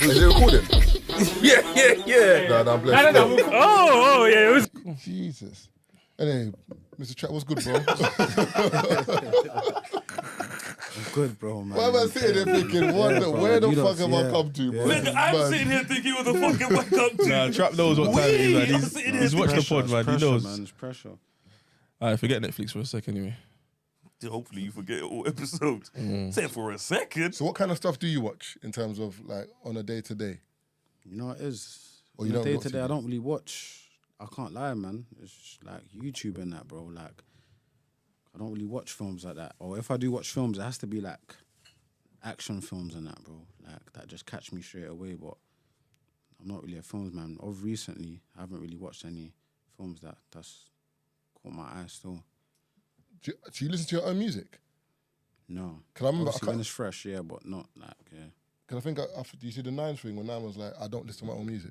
Is it recording? Yeah. No, I'm blessed. Oh, yeah. It was. Jesus. Anyway, Mr. Chat, what's good, bro? I'm good, bro, man. Why am I sitting there thinking, where the fuck have I come to, bro? Nigga, I'm sitting here thinking what the fuck am I come to? Nah, Trap knows what time it is, man. He's watched the pod, man. He knows. Man, it's pressure. Alright, forget Netflix for a second, anyway. Hopefully you forget all episodes. Say it for a second. So what kind of stuff do you watch in terms of like on a day-to-day? You know what it is? Or you don't day watch to day, TV? I don't really watch. I can't lie, man. It's just like YouTube and that, bro. Like, I don't really watch films like that. Or if I do watch films, it has to be like action films and that, bro. Like, that just catch me straight away. But I'm not really a films man. Of recently, I haven't really watched any films that's caught my eye still. Do you listen to your own music? No. Can I remember? Obviously when it's fresh, yeah, but not like, yeah. Because I think after you see the Nines thing when Nine was like, I don't listen to my own music.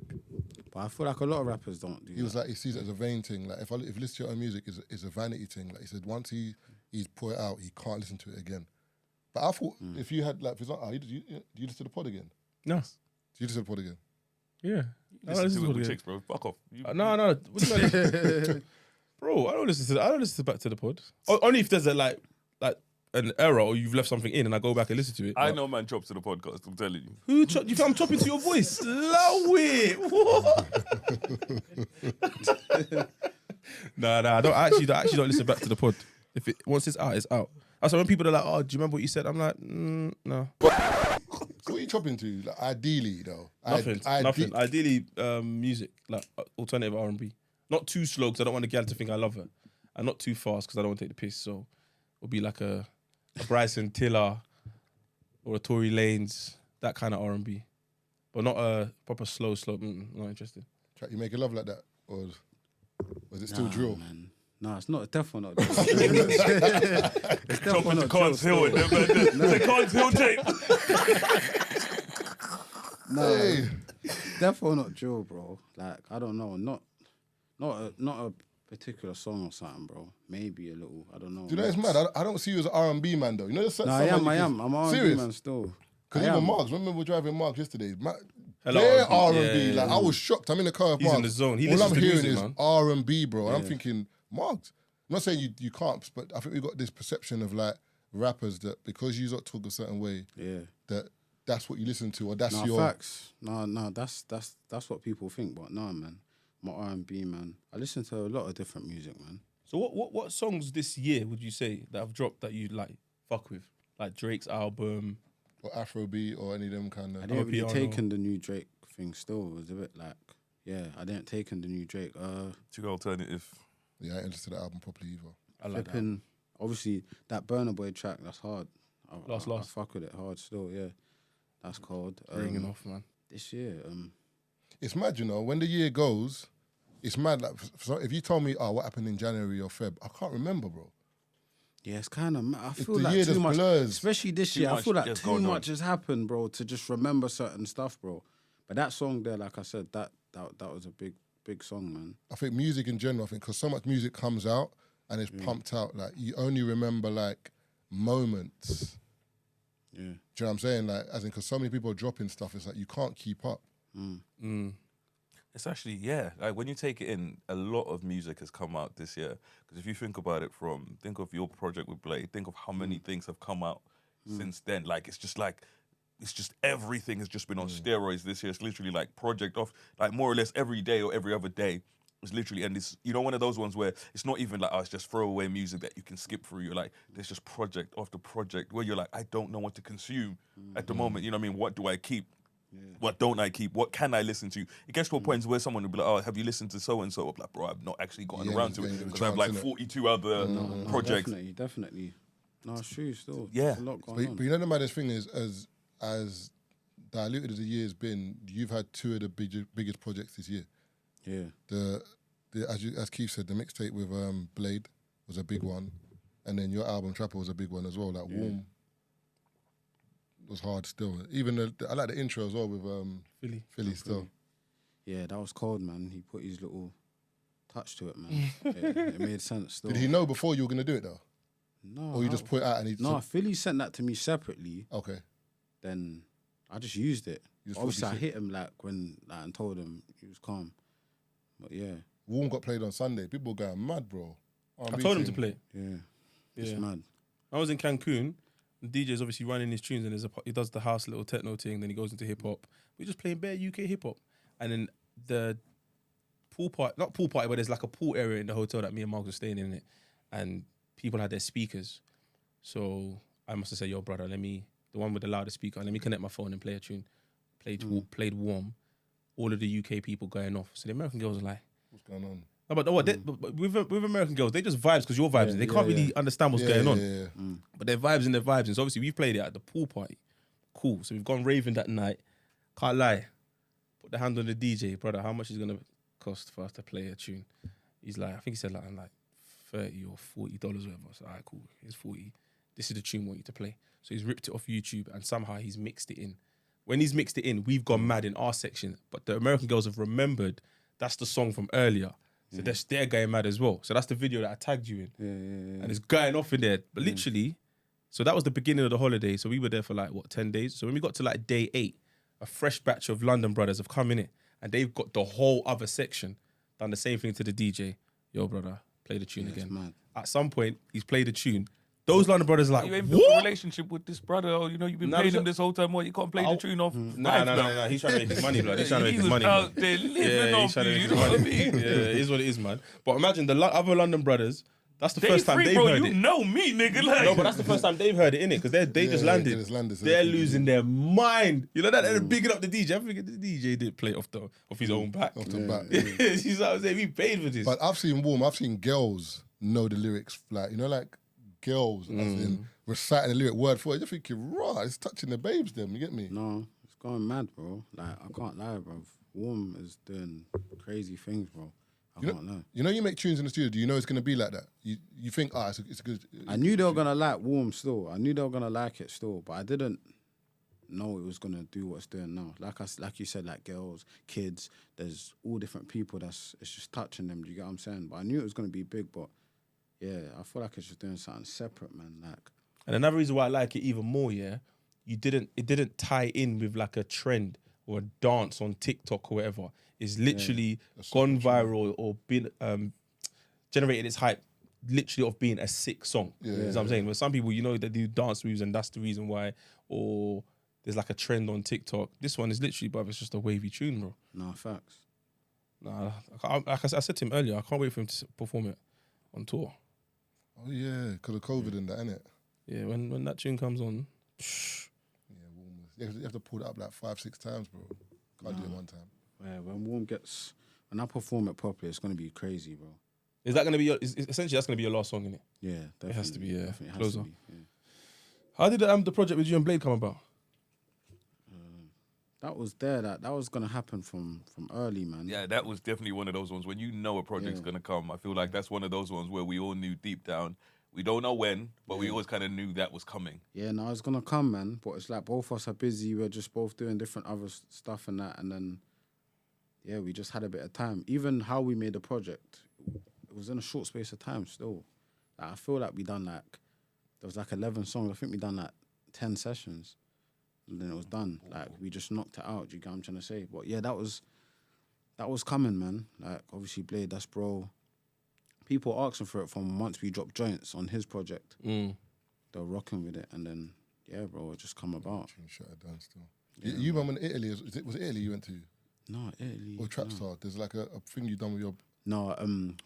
But I feel like a lot of rappers don't do He was that. like, he sees it as a vain thing. Like if you listen to your own music, it's a vanity thing. Like he said, once he's put it out, he can't listen to it again. But I thought if you had like, for example, do you listen to the pod again? No. Do you listen to the pod again? Yeah. Listen to it with chicks, bro. Fuck off. No. What do you mean? Bro, I don't listen to Back to the Pod. Only if there's a an error or you've left something in and I go back and listen to it. I know man chops to the podcast, I'm telling you. Who you think I'm chopping to your voice? Low it. What? Nah. I actually don't listen back to the pod. Once it's out, it's out. That's why when people are like, "Oh, do you remember what you said?" I'm like, no. So what are you chopping to? Like, ideally, though. Nothing. Ideally, music, like alternative R&B. Not too slow because I don't want the gal to think I love her, and not too fast because I don't want to take the piss. So it'll be like a Bryson Tiller or a Tory Lanez, that kind of R&B, but not a proper slow. Not interested. You making love like that, or is it still drill? Man. No, it's not. Definitely not. It's definitely not. Can't Hill it. They can't Hill tape. No, Hey. definitely not drill, bro. Like, I don't know. Not a particular song or something, bro. Maybe a little. I don't know. Do you know it's mad? I don't see you as an R&B man, though. You know, No, I am. I'm an R&B Serious? man still. Because I even am. Marks, remember we were driving Marks yesterday? Hello, They're R&B. R&B. Yeah. Like, I was shocked. I'm in the car with He's Marks. in the zone. He All listens I'm to hearing music, is man. R&B, bro. And I'm thinking, Marks. I'm not saying you can't, but I think we've got this perception of, like, rappers that because you lot talk a certain way, that's what you listen to, or that's No, your... facts. No, that's what people think. But no, man. I'm an R&B man. I listen to a lot of different music, man. So what songs this year would you say that have dropped that you like fuck with? Like Drake's album. Or Afrobeat, or any of them kind I of... didn't really piano. take in the new Drake thing still. It was a bit like, I didn't take in the new Drake. To alternative. Yeah, I ain't listened to the album properly either. I like that. Flipping, obviously, that Burna Boy track, that's hard. I Last. fuck with it hard still, yeah. That's cold. Ringing off, man. This year, It's mad, you know, when the year goes, it's mad. Like, so if you told me, what happened in January or Feb, I can't remember, bro. yeah, it's kind of, I feel the like year too just much, blurs. especially this Too year, I much feel like is too going on. much has happened, bro, to just remember certain stuff, bro. But that song there, like I said, that was a big song, man. I think music in general, because so much music comes out and it's pumped out, like, you only remember, like, moments. Yeah. Do you know what I'm saying? Like, as in, because so many people are dropping stuff, it's like you can't keep up. It's actually, like when you take it in, a lot of music has come out this year. Because if you think about it think of your project with Blade, think of how many things have come out since then. Like, it's just everything has just been on steroids this year. It's literally like project off, like more or less every day or every other day. It's literally, and it's, you know, one of those ones where it's not even like, it's just throwaway music that you can skip through. You're like, there's just project after project where you're like, I don't know what to consume at the moment. You know what I mean? What do I keep? What don't I keep? What can I listen to? It gets to a point where someone will be like, have you listened to so-and-so? I'm like, bro, I've not actually gotten around to it because I have like 42 other projects. Definitely. No, it's true still. Yeah. There's a lot going on. But you know the maddest thing is, as diluted as the year's been, you've had two of the biggest projects this year. Yeah. As Keith said, the mixtape with Blade was a big one, and then your album Trapper was a big one as well. Like Warm was hard still. Even I like the intro as well with Philly still. Yeah, that was cold, man. He put his little touch to it, man. It made sense still. Did he know before you were gonna do it though? No. Or you just put it out and he... No, Philly sent that to me separately. Okay. Then I just used it. You just Obviously, thought I he hit him like when like, and told him he was calm. But yeah, Warm got played on Sunday. People were going mad, bro. I told him to play. yeah, it's Yeah. mad. I was in Cancun. The DJ's obviously running his tunes, and he does the house little techno thing. Then he goes into hip hop. We're just playing bare UK hip hop, and then the not pool party, but there's like a pool area in the hotel that me and Mark were staying in it, and people had their speakers. So I must have said, "Yo, brother, the one with the loudest speaker, let me connect my phone and play a tune." Played Warm. All of the UK people going off. So the American girls are like, What's going on? no, but what? But with American girls, they just vibes because you're vibes. They can't really understand what's going on. Yeah. But they're vibes and they're vibes. And so obviously we've played it at the pool party. Cool. So we've gone raving that night. Can't lie. Put the hand on the DJ, brother. How much is it gonna cost for us to play a tune? He's like, I think he said like $30 or $40 or whatever. So alright, cool. Here's 40. This is the tune we want you to play. So he's ripped it off YouTube and somehow he's mixed it in. When he's mixed it in, we've gone mad in our section. But the American girls have remembered that's the song from earlier. So they're going mad as well. So that's the video that I tagged you in. Yeah. And it's going off in there. But literally, so that was the beginning of the holiday. So we were there for 10 days? So when we got to day 8, a fresh batch of London brothers have come in it. And they've got the whole other section, done the same thing to the DJ. Yo, brother, play the tune again. Mad. At some point, he's played the tune. Those London brothers are like, You ain't built a what? relationship with this brother, or you've been Nah, paying but- him this whole time. What, you can't play the tune off? Nah. He's trying to make his money, blood. He's trying to make He his was money. out blood. there living off he's trying to you, make you his know what I money. mean? Yeah, it is what it is, man. But imagine the other London brothers, that's the Day first time 3, they've bro, heard you it. know me, nigga. Like, No, but that's the first time they've heard it, innit? Because they just landed. So They're losing their mind. You know that? They're bigging up the DJ. I think the DJ did play off his own back. off the bat. He's like, we paid for this. But I've seen Warm. I've seen girls know the lyrics, like girls, as in reciting the lyric word for word. You're thinking, raw, it's touching the babes. Them, you get me? No, it's going mad, bro. Like I can't lie, bro. Warm is doing crazy things, bro. I can't lie. You know, you make tunes in the studio. Do you know it's gonna be like that? You think, it's a good. I knew they were gonna like Warm still. I knew they were gonna like it still, but I didn't know it was gonna do what it's doing now. Like you said, like girls, kids. There's all different people. It's just touching them. Do you get what I'm saying? But I knew it was gonna be big. But yeah, I feel like it's just doing something separate, man. Like, And another reason why I like it even more, it didn't tie in with like a trend or a dance on TikTok or whatever. It's literally gone viral or been generated its hype literally of being a sick song. You know what I'm saying? But some people, they do dance moves and that's the reason why, or there's like a trend on TikTok. This one is literally, bruv, it's just a wavy tune, bro. nah, facts. Nah, like I said to him earlier, I can't wait for him to perform it on tour. Oh yeah, because of COVID and that, innit? Yeah, when that tune comes on, Yeah, Warm. You have to pull it up 5-6 times, bro. Can't do it one time. Yeah, when I perform it properly, it's gonna be crazy, bro. is that going to be essentially that's going to be your last song, innit? Yeah, definitely. It has to be, yeah. Definitely has Closer. to be, yeah. How did the project with you and Blade come about? That was there. That was gonna happen from early, man. yeah, that was definitely one of those ones when you know a project's gonna come. I feel like that's one of those ones where we all knew deep down. We don't know when, but we always kind of knew that was coming. Yeah, no, it's gonna come, man. But it's like both of us are busy. We're just both doing different other stuff and that, and then yeah, we just had a bit of time. Even how we made the project, it was in a short space of time. Still, like, I feel like we done there was 11 songs. I think we done 10 sessions. And then it was done. Like, we just knocked it out. Do you get what I'm trying to say? But yeah, that was coming, man. Like, obviously, Blade, that's bro. People asking for it from once we dropped joints on his project. They were rocking with it. And then, yeah, bro, it just come about. Shut it down still. You man, in Italy, was it Italy you went to? No, Italy. Or Trapstar? There's like a thing you done with your... No,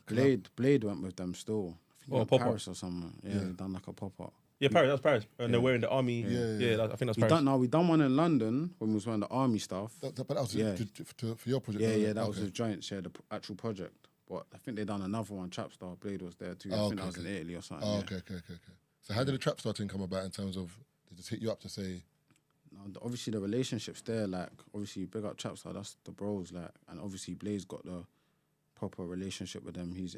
Blade went with them still. I think pop-up. Paris or somewhere. Yeah, they done like a pop-up. Yeah, Paris. That's Paris. And they're wearing the army. Yeah, I think that's Paris. We done one in London when we was wearing the army stuff. But that was for your project? Yeah, that okay. was with joints, the actual project. But I think they done another one, Trapstar. Blade was there too. I think that was in Italy or something. Oh, okay. So how did the Trapstar thing come about in terms of, did it hit you up to say... No, obviously the relationship's there, like, obviously big up Trapstar, that's the bros, like, and obviously Blaze got the proper relationship with them. He's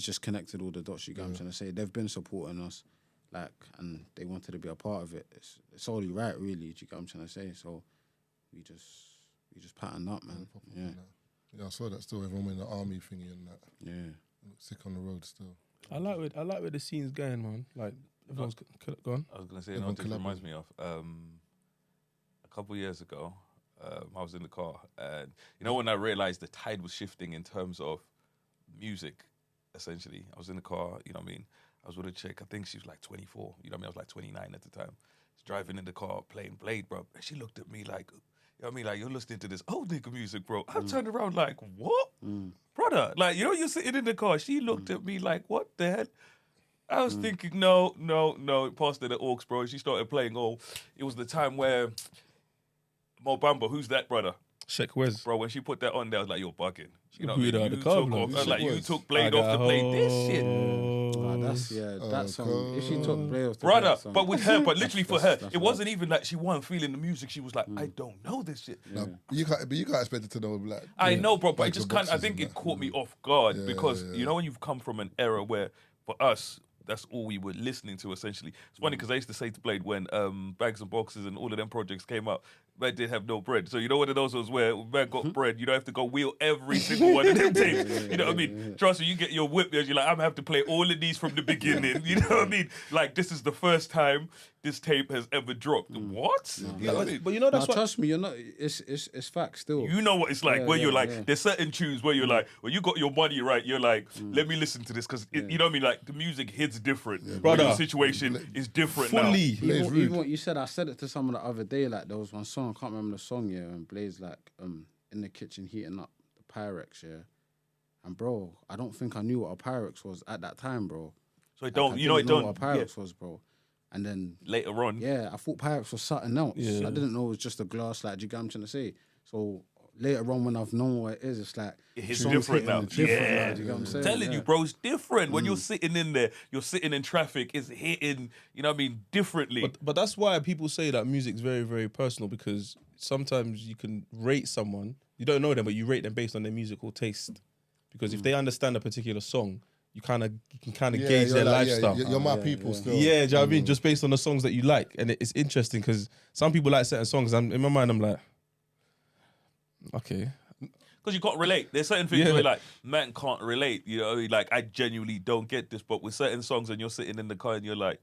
just connected all the dots, you get what I'm trying to say. They've been supporting us, like, and they wanted to be a part of it. It's only right, really, do you get what I'm trying to say? So we just patterned up, man. Yeah, I saw that still. Everyone in the army thingy and that. Yeah. Sick on the road still. I like where the scene's going, man. Like everyone's gone. I was gonna say, you know what this reminds me of? A couple of years ago, I was in the car, and you know when I realized the tide was shifting in terms of music, essentially. I was in the car, you know what I mean? I was with a chick, I think she was like 24, you know what I mean? I was like 29 at the time. I was driving in the car playing Blade, bro, and she looked at me like, you know what I mean? Like, you're listening to this old nigga music, bro. I turned around like, what? Brother, like, you know, you're sitting in the car. She looked at me like, what the hell? I was thinking, no. Passed her the aux, bro. She started playing, it was the time where Mo Bamba, who's that, brother? Sheck Wes. Bro, when she put that on there, I was like, you're bugging. You know Who what I mean? the You car took bloke? off, like, you Wes. took Blade off to play this shit. That song. If she took Blade off the Brother, that song, but with her, but literally for her, that's it wasn't even like she wasn't feeling the music. She was like, I don't know this shit. Nah, but you can't expect it to know. Like, I know, bro, but it bags just of kind I boxes think and it that. caught me off guard Yeah, because yeah, you know when you've come from an era where for us that's all we were listening to essentially. It's funny because I used to say to Blade when Bags and Boxes and all of them projects came out, man did have no bread. So you know one of those was where man got bread, you don't have to go wheel every single one of them tapes. You know what I mean? Trust me, you get your whip there, you're like, I'm gonna have to play all of these from the beginning. You know what I mean? Like this is the first time this tape has ever dropped. What? You know what I mean? But you know that's what. trust me, you're not. It's facts still. You know what it's like where you're like, yeah. there's certain tunes where you're like, when you got your money right, you're like, let me listen to this because you know what I mean. Like the music hits different, Brother. Your situation is different now. Fully. Blaze rude. Even what you said, I said it to someone the other day. Like there was one song, I can't remember the song. Yeah, and Blaze like in the kitchen heating up the Pyrex. Yeah, and bro, I don't think I knew what a Pyrex was at that time, bro. So it Like, don't, I you know, it didn't know don't. what a Pyrex was, bro. And then Later on, yeah, I thought Pyrex was something else. Yeah. I didn't know it was just a glass. Like, do you get what I'm trying to say? So later on, when I've known what it is, it's like it's songs different hitting now. different Yeah. now, do you get what I'm saying? telling Yeah. you, bro, it's different. When you're sitting in there, you're sitting in traffic, it's hitting, you know what I mean, differently. But that's why people say that music's very, very personal because sometimes you can rate someone, you don't know them, but you rate them based on their musical taste. Because if they understand a particular song, you can kind of gauge you're their like, lifestyle. You're my people still. Yeah, do you know what I mean? Just based on the songs that you like. And it's interesting because some people like certain songs. And in my mind, I'm like, okay. Because you can't relate. There's certain things Yeah. where like, man can't relate. You know, like I genuinely don't get this. But with certain songs and you're sitting in the car and you're like,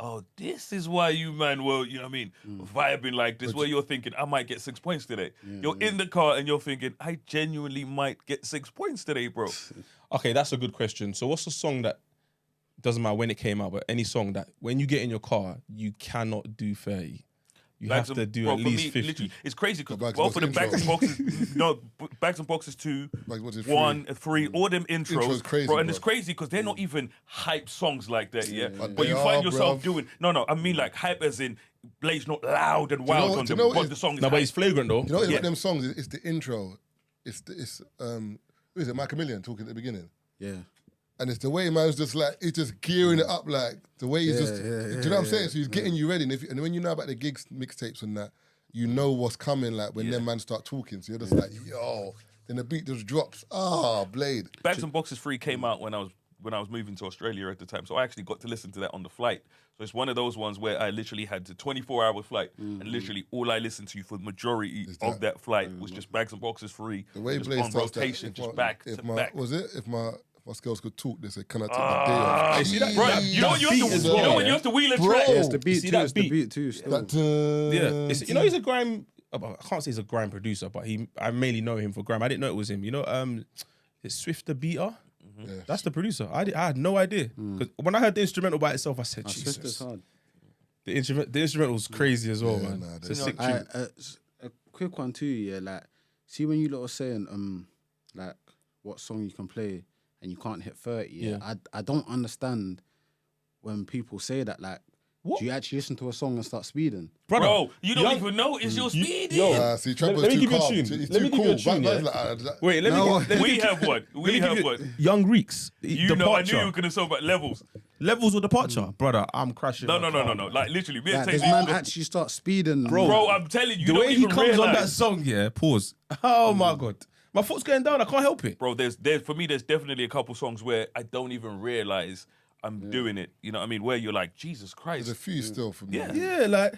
oh, this is why you man were, you know what I mean, vibing like this, where you're thinking, I might get 6 points today. You're in the car and you're thinking, I genuinely might get 6 points today, bro. Okay, that's a good question. So what's a song that, doesn't matter when it came out, but any song that when you get in your car, you cannot do 30. You Bags have to and- do bro, at for least me, 50. literally, it's crazy because Bags both of the and Bags and Boxes Boxes, no, Bags and Boxes 2, Bags and Boxes 1, 3, all them intros, Intro's crazy, bro, and bro. it's crazy because they're not even hype songs like that, yeah. But But they you find are, yourself bruv. doing no, I mean like hype as in Blaze not loud and wild what- on do you them, know what but is- the song is No, but hype. it's flagrant though. You know what Yeah. about them songs? It's the intro. It's who is it? Mike Chameleon talking at the beginning. Yeah. And it's the way man's just like, he's just gearing it up, like the way he's just, do you know what I'm saying? So he's getting you ready. And when you know about the gigs, mixtapes and that, you know what's coming, like when them man start talking. So you're just like, yo, then the beat just drops. Blade. Bags and Boxes 3 came out when I was moving to Australia at the time, so I actually got to listen to that on the flight. So it's one of those ones where I literally had the 24-hour flight, and literally all I listened to for the majority of that flight was just Bags and Boxes 3. The way just Blaze on starts that, rotation, if just my- back if to my, back. Was it? If my skills could talk, they said, can I take the day off? You see that- Bro, that- you know that what you have to, beat as you know well, when you yeah? have to wheel a Bro. track. Yeah, it's the beat see too. that It's beat? the beat too. Still. That, Yeah, you know he's a grime. I can't say he's a grime producer, but I mainly know him for grime. I didn't know it was him. You know, it's Swift the Beater. Yeah. That's the producer. I had no idea because when I heard the instrumental by itself, I said, Swift is Jesus. hard. The instrumental was crazy as well, Yeah, man. nah, It's a they- sick I, tune. a quick one too, yeah. Like, see when you lot were saying, like, what song you can play and you can't hit 30. Yeah. I don't understand when people say that. Like, What? do you actually listen to a song and start speeding? Bro, you don't young- even know it's your speed. yo, see, Trap Let was me too give you a calm. tune. He's Let me too give you a cool. tune, Man's yeah? like, Wait, let No. me. We have one. We have one. Young Reeks. You know, I knew Departure. you were gonna talk about levels. Levels of departure, brother. I'm crashing. No, my no, no, car, no, no. man. Like literally, me and Like, this Tazer. man actually start speeding, Bro, I'm telling you, The you way don't he even comes on that realize. song, yeah. Pause. Oh my god, my foot's going down. I can't help it. Bro, there's for me, there's definitely a couple songs where I don't even realize I'm doing it. You know what I mean? Where you're like, Jesus Christ. there's a few still for me. Yeah. Yeah, like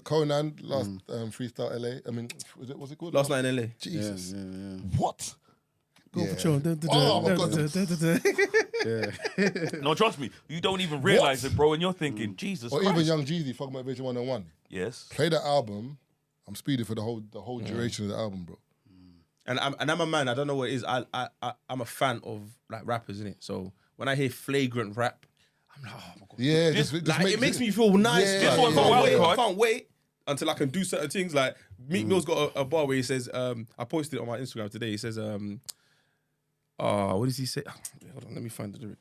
Conan, last Freestyle LA. I mean, was it called? last night in LA. Jesus. yeah. What? Go Yeah. Patrol. Oh, my God. No, trust me, you don't even realize it, bro. And you're thinking, Jesus Or Christ. even Young Jeezy, Fuck Motivation 101. Yes. Play that album I'm speedy for the whole duration of the album, bro. And I'm a man. I don't know what it is. I'm a fan of like rappers, innit? So when I hear flagrant rap, I'm like, oh my god. Yeah, It makes me feel nice. Yeah, This yeah, one's yeah, a wild yeah. card. I can't wait until I can do certain things. Like Meek Mill's got a bar where he says, I posted it on my Instagram today. He says, what does he say? Hold on, let me find the lyric.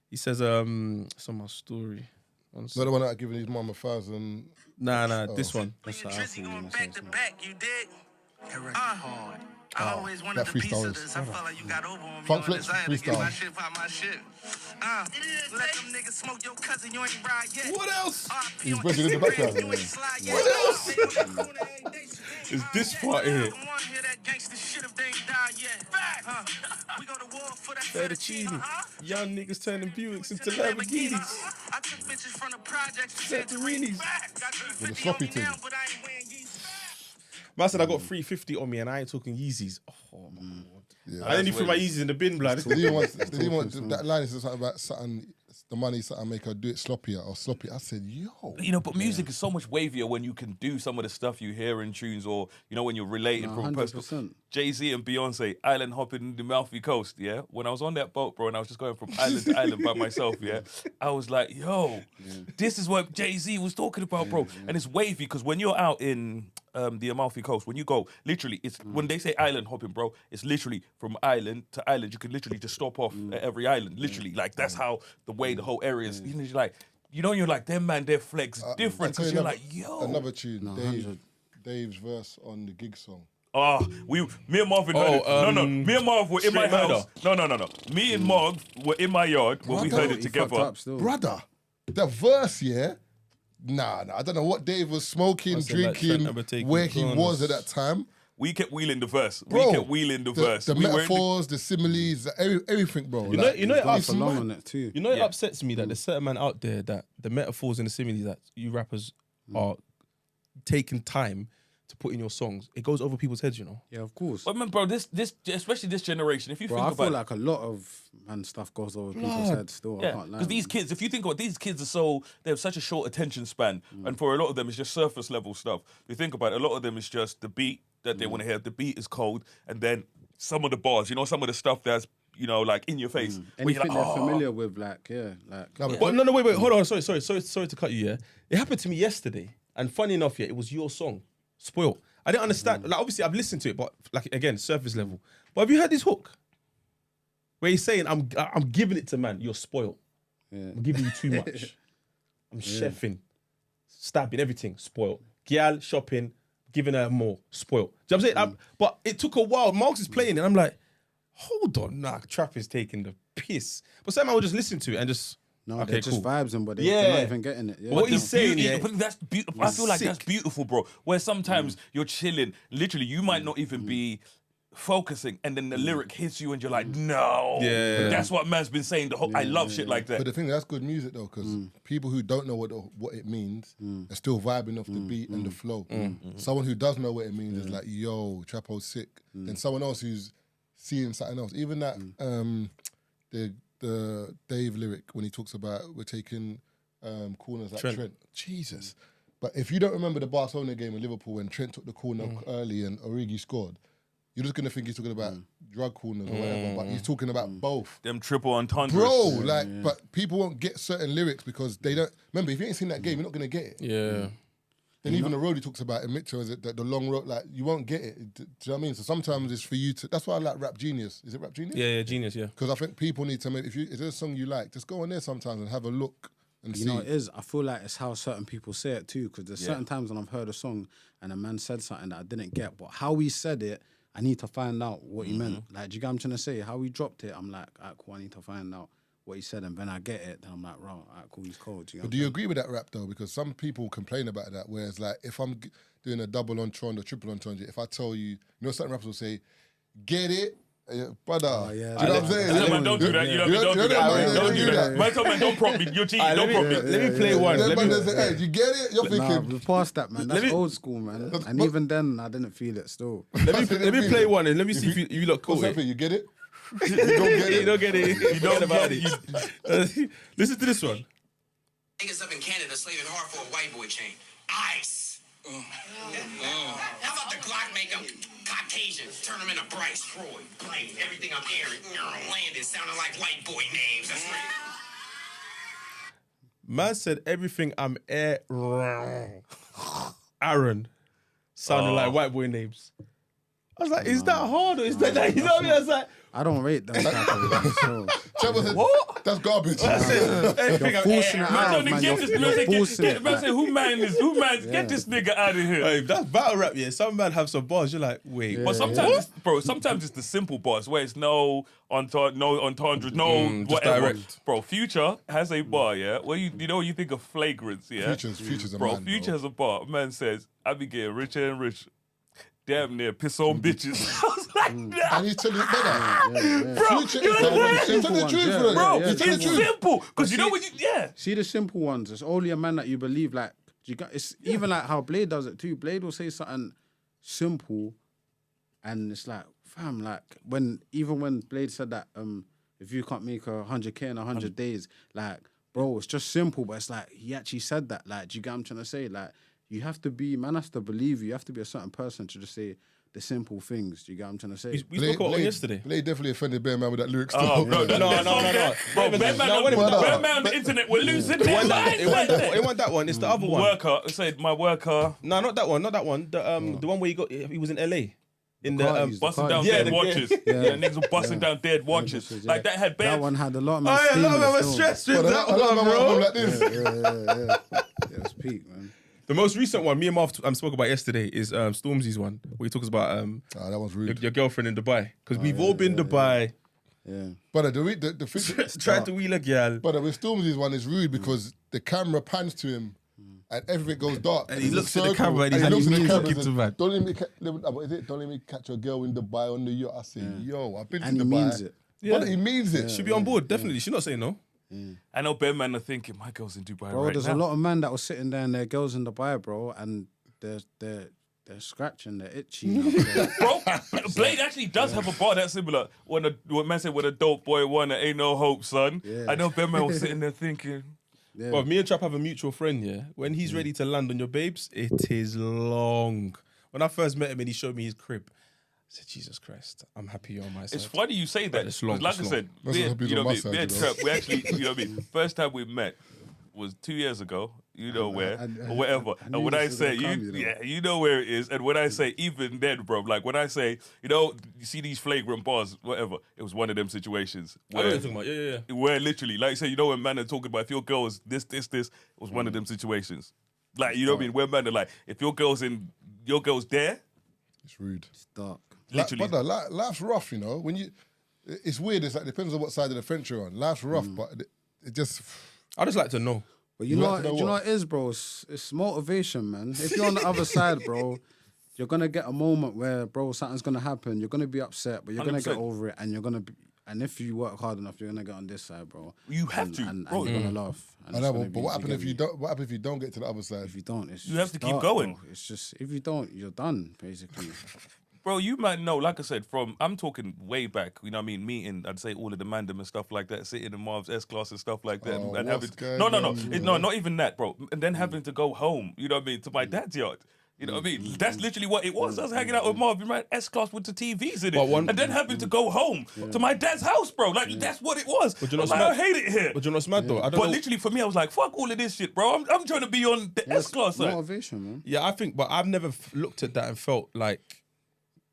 He says, it's on my story. Not the one that giving his mum 1,000. Nah, this one. That's the Alpha one. Back to back, you did. Hard. I always that wanted the piece freestyle of is- this. I felt like you got over on me. Funk on Flex this. I had to get freestyle. my shit, pop my shit. Let them niggas smoke your cousin, you ain't ride yet. What else? He's buzzing in the background. You ain't slide yet. What else? Is this part here? Hear that gangster shit if they ain't died yet. We go to war for that Fettuccine. Young niggas turning Buicks into Lamborghinis. I took bitches from the projects to Santorinis. With the sloppy thing. but I ain't wearing Yeezys. Man said I got 350 on me and I ain't talking Yeezys. Oh my god. Yeah, I didn't even throw my Yeezys in the bin, blood. Did he want that line is something about something, the money, something make her do it sloppier or sloppy. I said, yo. You know, but music is so much wavier when you can do some of the stuff you hear in tunes, or you know when you're relating from personal. 100%. Jay-Z and Beyonce, island hopping in the Amalfi Coast, yeah? When I was on that boat, bro, and I was just going from island to island by myself, yeah? I was like, yo, this is what Jay-Z was talking about, bro. And it's wavy because when you're out in the Amalfi Coast, when you go, literally, it's when they say island hopping, bro, it's literally from island to island. You can literally just stop off at every island, literally. Like, that's how the way the whole area is. You're like, you're like, them man, their flex different because you're like, yo. Another tune, Dave's verse on the Gig song. Me and Marvin heard it. Me and Marv were in my Straight house. No. Me and Marv were in my yard when we heard it He together. fucked up still. Brother, the verse, yeah? Nah, I don't know what Dave was smoking, said, like, Trent never drinking, taking where he corners. was at that time. We kept wheeling the verse. Bro, we kept wheeling the verse. The We were in the- metaphors, the similes, everything, bro. You know, it Gone ups- for long on it too. You know, it upsets me that there's certain man out there that the metaphors and the similes that you rappers are taking time to put in your songs. It goes over people's heads, you know. Yeah, of course. But man, bro, this especially this generation. If you Bro, think I about feel like a lot of man stuff goes over people's heads still. I yeah, can't lie. because these kids, if you think about these kids they have such a short attention span, and for a lot of them it's just surface level stuff. You think about it, a lot of them is just the beat that they want to hear. The beat is cold, and then some of the bars, you know, some of the stuff that's like in your face. Where you're Anything like, they're familiar with, like, But no, wait, hold on. Sorry to cut you. Yeah, it happened to me yesterday, and funny enough, yeah, it was your song, "Spoilt." I didn't understand. Like, obviously, I've listened to it, but like again, surface level. But have you heard this hook where he's saying, "I'm giving it to man. You're spoiled. I'm giving you too much. I'm chefing, stabbing everything. Spoiled. Gyal shopping, giving her more. Spoiled." Do you know what I'm saying? But it took a while. Marks is playing, and I'm like, hold on, Trap is taking the piss. But somehow I would just listen to it and just. No, Okay, they're just cool. vibes, but they're not even getting it. Yeah. What he's saying, yeah, that's beautiful. I feel like that's sick. beautiful, bro. Where sometimes you're chilling, literally, you might not even be focusing, and then the lyric hits you, and you're like, no. Yeah. That's what man's been saying. I love shit like that. But the thing that's good music though, because people who don't know what it means are still vibing off the beat and the flow. Someone who does know what it means is like, yo, Trapo's sick. Then someone else who's seeing something else. Even that the Dave lyric when he talks about we're taking corners like Trent. Jesus. But if you don't remember the Barcelona game in Liverpool when Trent took the corner early and Origi scored, you're just gonna think he's talking about drug corners or whatever. But he's talking about both. Them triple entendres. Bro, but people won't get certain lyrics because they don't. Remember, if you ain't seen that game, you're not gonna get it. Yeah. Then even the road he talks about in Mitchell is it the long road, like you won't get it. Do you know what I mean? So sometimes it's for you to. That's why I like Rap Genius. Is it Rap Genius? Yeah, Genius, yeah. Because I think people need to make. If there's a song you like, just go on there sometimes and have a look and You see. know, it is. I feel like it's how certain people say it too. Because there's certain times when I've heard a song and a man said something that I didn't get, but how he said it, I need to find out what he meant. Like, do you get what I'm trying to say? How he dropped it, I'm like, alright, cool. I need to find out what he said, and when I get it, then I'm like, right, alright, cool. He's cold. Do you know But do you agree with that rap though? Because some people complain about that. Whereas like if I'm doing a double entendre or triple entendre, if I tell you, certain rappers will say, "Get it." Brother, yeah. do you know what I'm saying? Man, don't do that. You know, don't do that. Don't do that. Man, tell man, don't prop me. You're cheating. Don't prop me. Let me play one. Then Let man me, they say, hey, you get it? You're Nah, thinking, we're past that, man. That's me- old school, man. And even then, I didn't feel it still. let me play one and let me see if you look cool. what's happening? You get it? You don't get it? You don't get it. You don't about it. Listen to this one. Niggas up in Canada slaving hard for a white boy chain. Ice. How about the Glock make him Caucasian, turn him into Bryce, Troy, Blaine, everything I'm airing, Landon, sounding like white boy names. That's right. Man said everything I'm Aaron sounded like white boy names. I was like, is that hard or is that like, you know what I mean? I was like, I don't rate that type of so. Trevor said, what? That's garbage. everything I'm forcing it out, man. You're forcing it. Man say, who man? Get this nigga out of here. Hey, that's battle rap, yeah. Some man have some bars. You're like, wait, But sometimes, sometimes it's the simple bars where it's no entendre, just whatever. direct. Bro, Future has a bar, yeah. Where you know you think of flagrance, yeah. Future's a bro. man, Future bro. has a bar. Man says, I be getting richer and richer. Damn near piss on bitches. I was like, nah. And he's telling you better. Bro, Future you is know the what one. I He's mean? telling the truth, Yeah, bro. Bro, He's telling the it's truth. simple. Because you know see- what you, See the simple ones. It's only a man that you believe. Like you got. It's even like how Blade does it too. Blade will say something simple, and it's like, fam, like when Blade said that, if you can't make 100K in 100 days, like, bro, it's just simple, but it's like he actually said that. Like, do you get what I'm trying to say? Like, you have to be, man has to believe you. You have to be a certain person to just say the simple things. Do you get what I'm trying to say? we spoke about one yesterday. Blade definitely offended Bear Man with that lyric Oh, stuff. bro, No. Bro, Bear Man on the internet, we're losing their minds. It wasn't that one. It's the other one. Worker, said my worker. No, not that one. The one where he was in LA. In the Cardi's, Busting down Yeah, dead watches. Yeah, niggas were busting down dead watches. Yeah. Like that had That bad. one had a lot of Oh man. yeah, a lot of steaming them were still. stressed with But that I love one, my bro. album like this. Yeah, it was peak, man. The most recent one, me and Marv spoke about yesterday, is Stormzy's one, where he talks about That was rude. your girlfriend in Dubai. Because we've all been Dubai, Yeah. But the thing, tried to wheel a girl. but with Stormzy's one is rude because the camera pans to him and everything goes dark. And he There's a looks at the circle, camera and he he looks at the means camera it, and keeps says, it mad. don't let me catch a girl in Dubai on the yacht. I say, yo, I've been And to he Dubai. means it. But he means it. Should be on board, definitely. She's not saying no. I know Bear Man are thinking, my girl's in Dubai Bro, right there's now. a lot of men that were sitting there and their girls in Dubai, bro, and they're scratching, they're itchy. Bro, Blade actually does have a bar that's similar. When man said, "When a dope boy won, there ain't no hope, son." Yeah. I know Bear Man was sitting there thinking, Yeah. But me and Trap have a mutual friend, yeah. When he's ready to land on your babes, it is long. When I first met him and he showed me his crib, I said, Jesus Christ, I'm happy you're on my side. it's funny you say that. It's long, 'cause like it's I long. said, That's what happens you know on what I my mean? side, Me and you know. Trap, we actually, you know what I mean? First time we met was 2 years ago, you know where, or whatever. I knew And when I this was say, gonna come, you know. you know where it is. And when I say, even then, bro, like when I say, you see these flagrant bars, whatever, it was one of them situations. I know what you're talking about. Yeah. Where literally, like you say, when man are talking about if your girl is this, it was one of them situations. Like, you know what I mean? Where man are like, if your girl's there, It's rude. It's dark. literally. But no, life's rough, you know. It's weird. It's like depends on what side of the fence you're on. Life's rough, but it just. I just like to know. But you You know, like to know do you know what? what it is, bro? It's motivation, man. If you're on the other side, bro, you're gonna get a moment where, bro, something's gonna happen. You're gonna be upset, but you're gonna get 100%. over it, and you're gonna be. And if you work hard enough, you're gonna get on this side, bro. You have and, to, and, bro. and you're gonna laugh. And I it's know, gonna but be- what happens get if you me? don't? What happens if you don't get to the other side? If you don't, it's You have to it's keep dark, going. bro. It's just if you don't, you're done, basically. Bro, you might know, like I said, I'm talking way back, you know what I mean, meeting, I'd say all of the mandem and stuff like that, sitting in Marv's S-Class and stuff like that. Oh, and what's having, going no, on, no, not even that, bro. And then having to go home, you know what I mean, to my dad's yard. You know what I mean? That's literally what it was. I was hanging out with Marvin, right? S-Class with the TVs in it. And then having to go home to my dad's house, bro. Like, that's what it was. But you I was know like, what's I hate it here. But you know what's mad though? I don't But know. literally for me, I was like, fuck all of this shit, bro. I'm trying to be on the S-Class side. Motivation, man. Yeah, I think, but I've never looked at that and felt like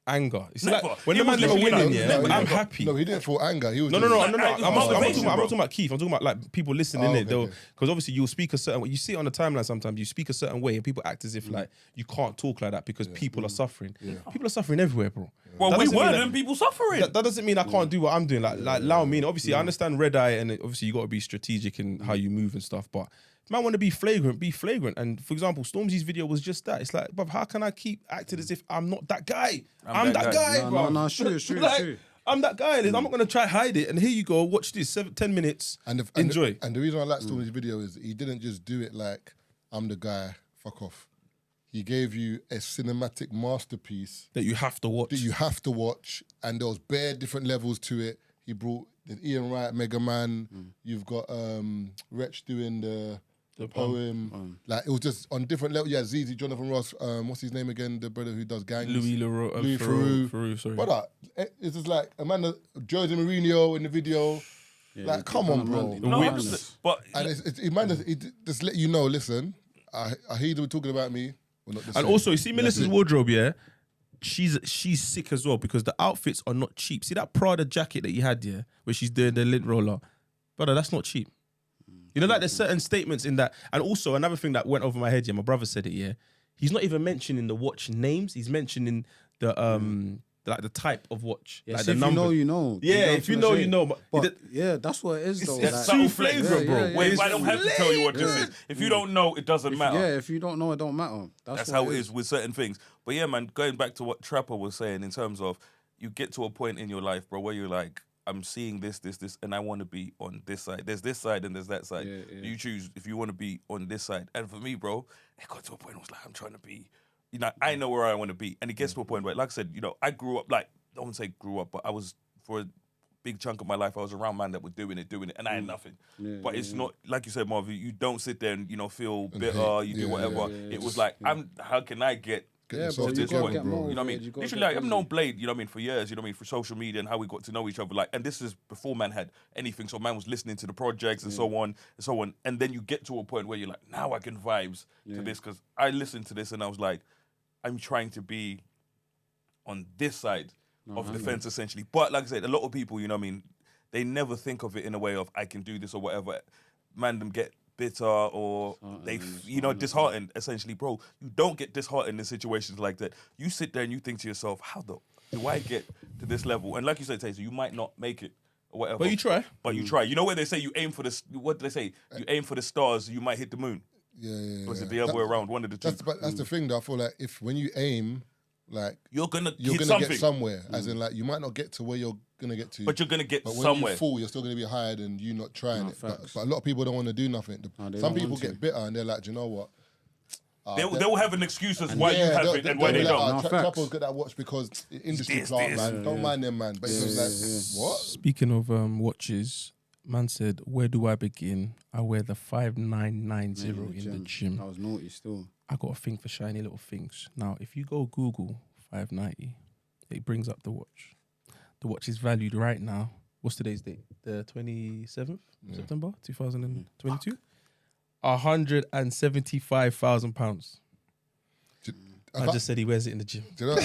anger. It's Never. like when He the man's was never literally winning, like- yeah, I'm happy. No, he didn't feel anger. He was No. just- I'm not motivation, bro. talking about Keith. I'm talking about like people listening Oh, in it. okay. Because obviously you'll speak a certain way. You see it on the timeline sometimes. You speak a certain way, and people act as if like you can't talk like that because people are suffering. People are suffering everywhere, bro. Well, That we doesn't were mean them people suffering. That doesn't mean I can't do what I'm doing. Like allow me. And obviously, I understand red eye, and obviously you got to be strategic in how you move and stuff. But if man want to be flagrant, be flagrant. And for example, Stormzy's video was just that. It's like, but how can I keep acting as if I'm not that guy? I'm that guy, No, bro. no, true, it's true, it's Like, true. I'm that guy. I'm not gonna try hide it. And here you go. Watch this. 10 minutes. Enjoy. And the reason I like Stormzy's video is he didn't just do it like I'm the guy. Fuck off. He gave you a cinematic masterpiece That you have to watch. that you have to watch, and there was bare different levels to it. He brought the Ian Wright, Mega Man. You've got Wretch doing the the poem. Like it was just on different levels. Yeah, ZZ, Jonathan Ross. What's his name again? The brother who does gangs. Louis Theroux, sorry. Brother, it's just like Amanda, Jose Mourinho in the video. Yeah, like, come on, bro. No, but And it just let you know. Listen, I hear they were talking about me. We're not the And same. also, you see That's Melissa's it. wardrobe, yeah? She's sick as well because the outfits are not cheap. See that Prada jacket that you had, yeah, where she's doing the lint roller? Brother, that's not cheap. You know, like there's certain statements in that. And also, another thing that went over my head, yeah, my brother said it, yeah. He's not even mentioning the watch names. He's mentioning the like the type of watch. Yeah, like so the if number. you know, you know. Yeah, if you know, you know. But yeah, that's what it is, though. it's like- subtle flavor, flavor, bro. yeah, Wait, it's I don't have to tell you what this is. If you don't know, it doesn't matter. Yeah, if you don't know, it don't matter. That's how it is with certain things. But yeah, man, going back to what Trapper was saying in terms of you get to a point in your life, bro, where you're like, I'm seeing this, and I want to be on this side. There's this side and there's that side. Yeah. You choose if you want to be on this side. And for me, bro, it got to a point where I was like, I'm trying to be, you know, I know where I want to be. And it gets to a point where, like I said, you know, I grew up, like, I wouldn't say grew up, but I was, for a big chunk of my life, I was around man that were doing it, and I had nothing. But it's not, like you said, Marvin, you don't sit there and, you know, feel bitter, you do whatever. It was like, how can I get Yeah, to bro, you this gotta point? get You know what I motivated, mean? you gotta Literally, get like, I've busy. known Blade, you know what I mean, for years, you know what I mean, for social media and how we got to know each other. Like, and this is before man had anything. So man was listening to the projects and so on and so on. And then you get to a point where you're like, now I can vibes to this, because I listened to this and I was like, I'm trying to be on this side of the fence, essentially. But like I said, a lot of people, you know what I mean, they never think of it in a way of I can do this or whatever. Man, them get bitter or disheartened, essentially. Bro, you don't get disheartened in situations like that. You sit there and you think to yourself, how do I get to this level? And like you said, Tazer, you might not make it or whatever. But you try. But you try. You know where they say you aim for the, what do they say? You aim for the stars, you might hit the moon. Yeah. Or is it the other way around? One of the two. That's the thing, though. I feel like when you aim, like You're gonna get somewhere. As in, like, you might not get to where you're gonna get to, but you're gonna get but when somewhere. you fall, you're still gonna be higher than you not trying it. But a lot of people don't want to do nothing. they Some don't people want get to. bitter and they're like, do you know what? They'll have an excuse as why you have it and why they don't. facts. Trappers get that watch because the industry This, plant, this. man. Don't mind them, man. But it's just like, what? Speaking of watches, man said, where do I begin? I wear the 5990 in the gym. I was naughty still. I got a thing for shiny little things. Now, if you go Google 590, it brings up the watch. The watch is valued right now. What's today's date? The 27th September 2022? £175,000. I just said he wears it in the gym. Do you know,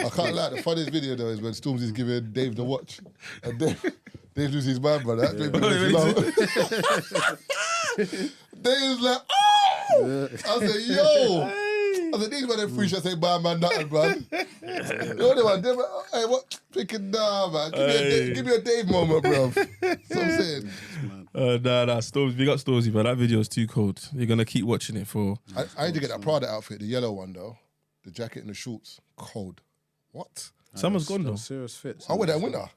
I can't lie. The funniest video though is when Storms is giving Dave the watch, and Dave loses his mind, brother. That Dave's like, oh! I said, yo! I said, these men are free shots say, buy man nothing, man. The only one, they're like, hey, what? Freaking nah, man. Give me a Dave moment, bro. That's what I'm saying. Nah, Storms, big up Stormzy, but that video is too cold. You're going to keep watching it for... I need to get that Prada outfit, the yellow one, though. The jacket and the shorts. Cold. What? Summer's gone, though. Serious fits. I wear that in winter.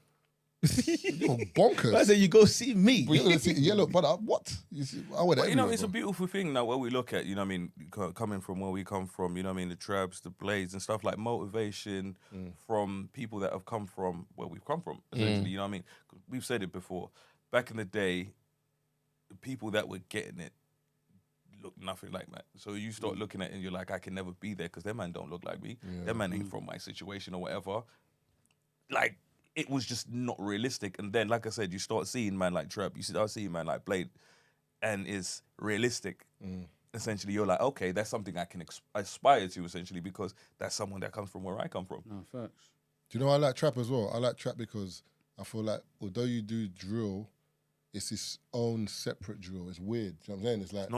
You're bonkers. I said, you go see me. But you're going to see yellow, brother. What? You see, I wear that But, you know, everywhere, it's a bro. beautiful thing now where we look at, you know what I mean, coming from where we come from, you know what I mean, the Trabs, the Blades and stuff, like motivation from people that have come from where we've come from, essentially, you know what I mean? We've said it before. Back in the day, the people that were getting it looked nothing like that. So you start looking at it and you're like, I can never be there because that man don't look like me. That man ain't from my situation or whatever. Like, it was just not realistic. And then, like I said, you start seeing man like Trap, you start seeing man like Blade, and it's realistic. Essentially, you're like, okay, that's something I can aspire to, essentially, because that's someone that comes from where I come from. No, facts. Do you know I like trap as well? I like trap because I feel like although you do drill, it's its own separate drill. It's weird. Do you know what I'm saying? It's like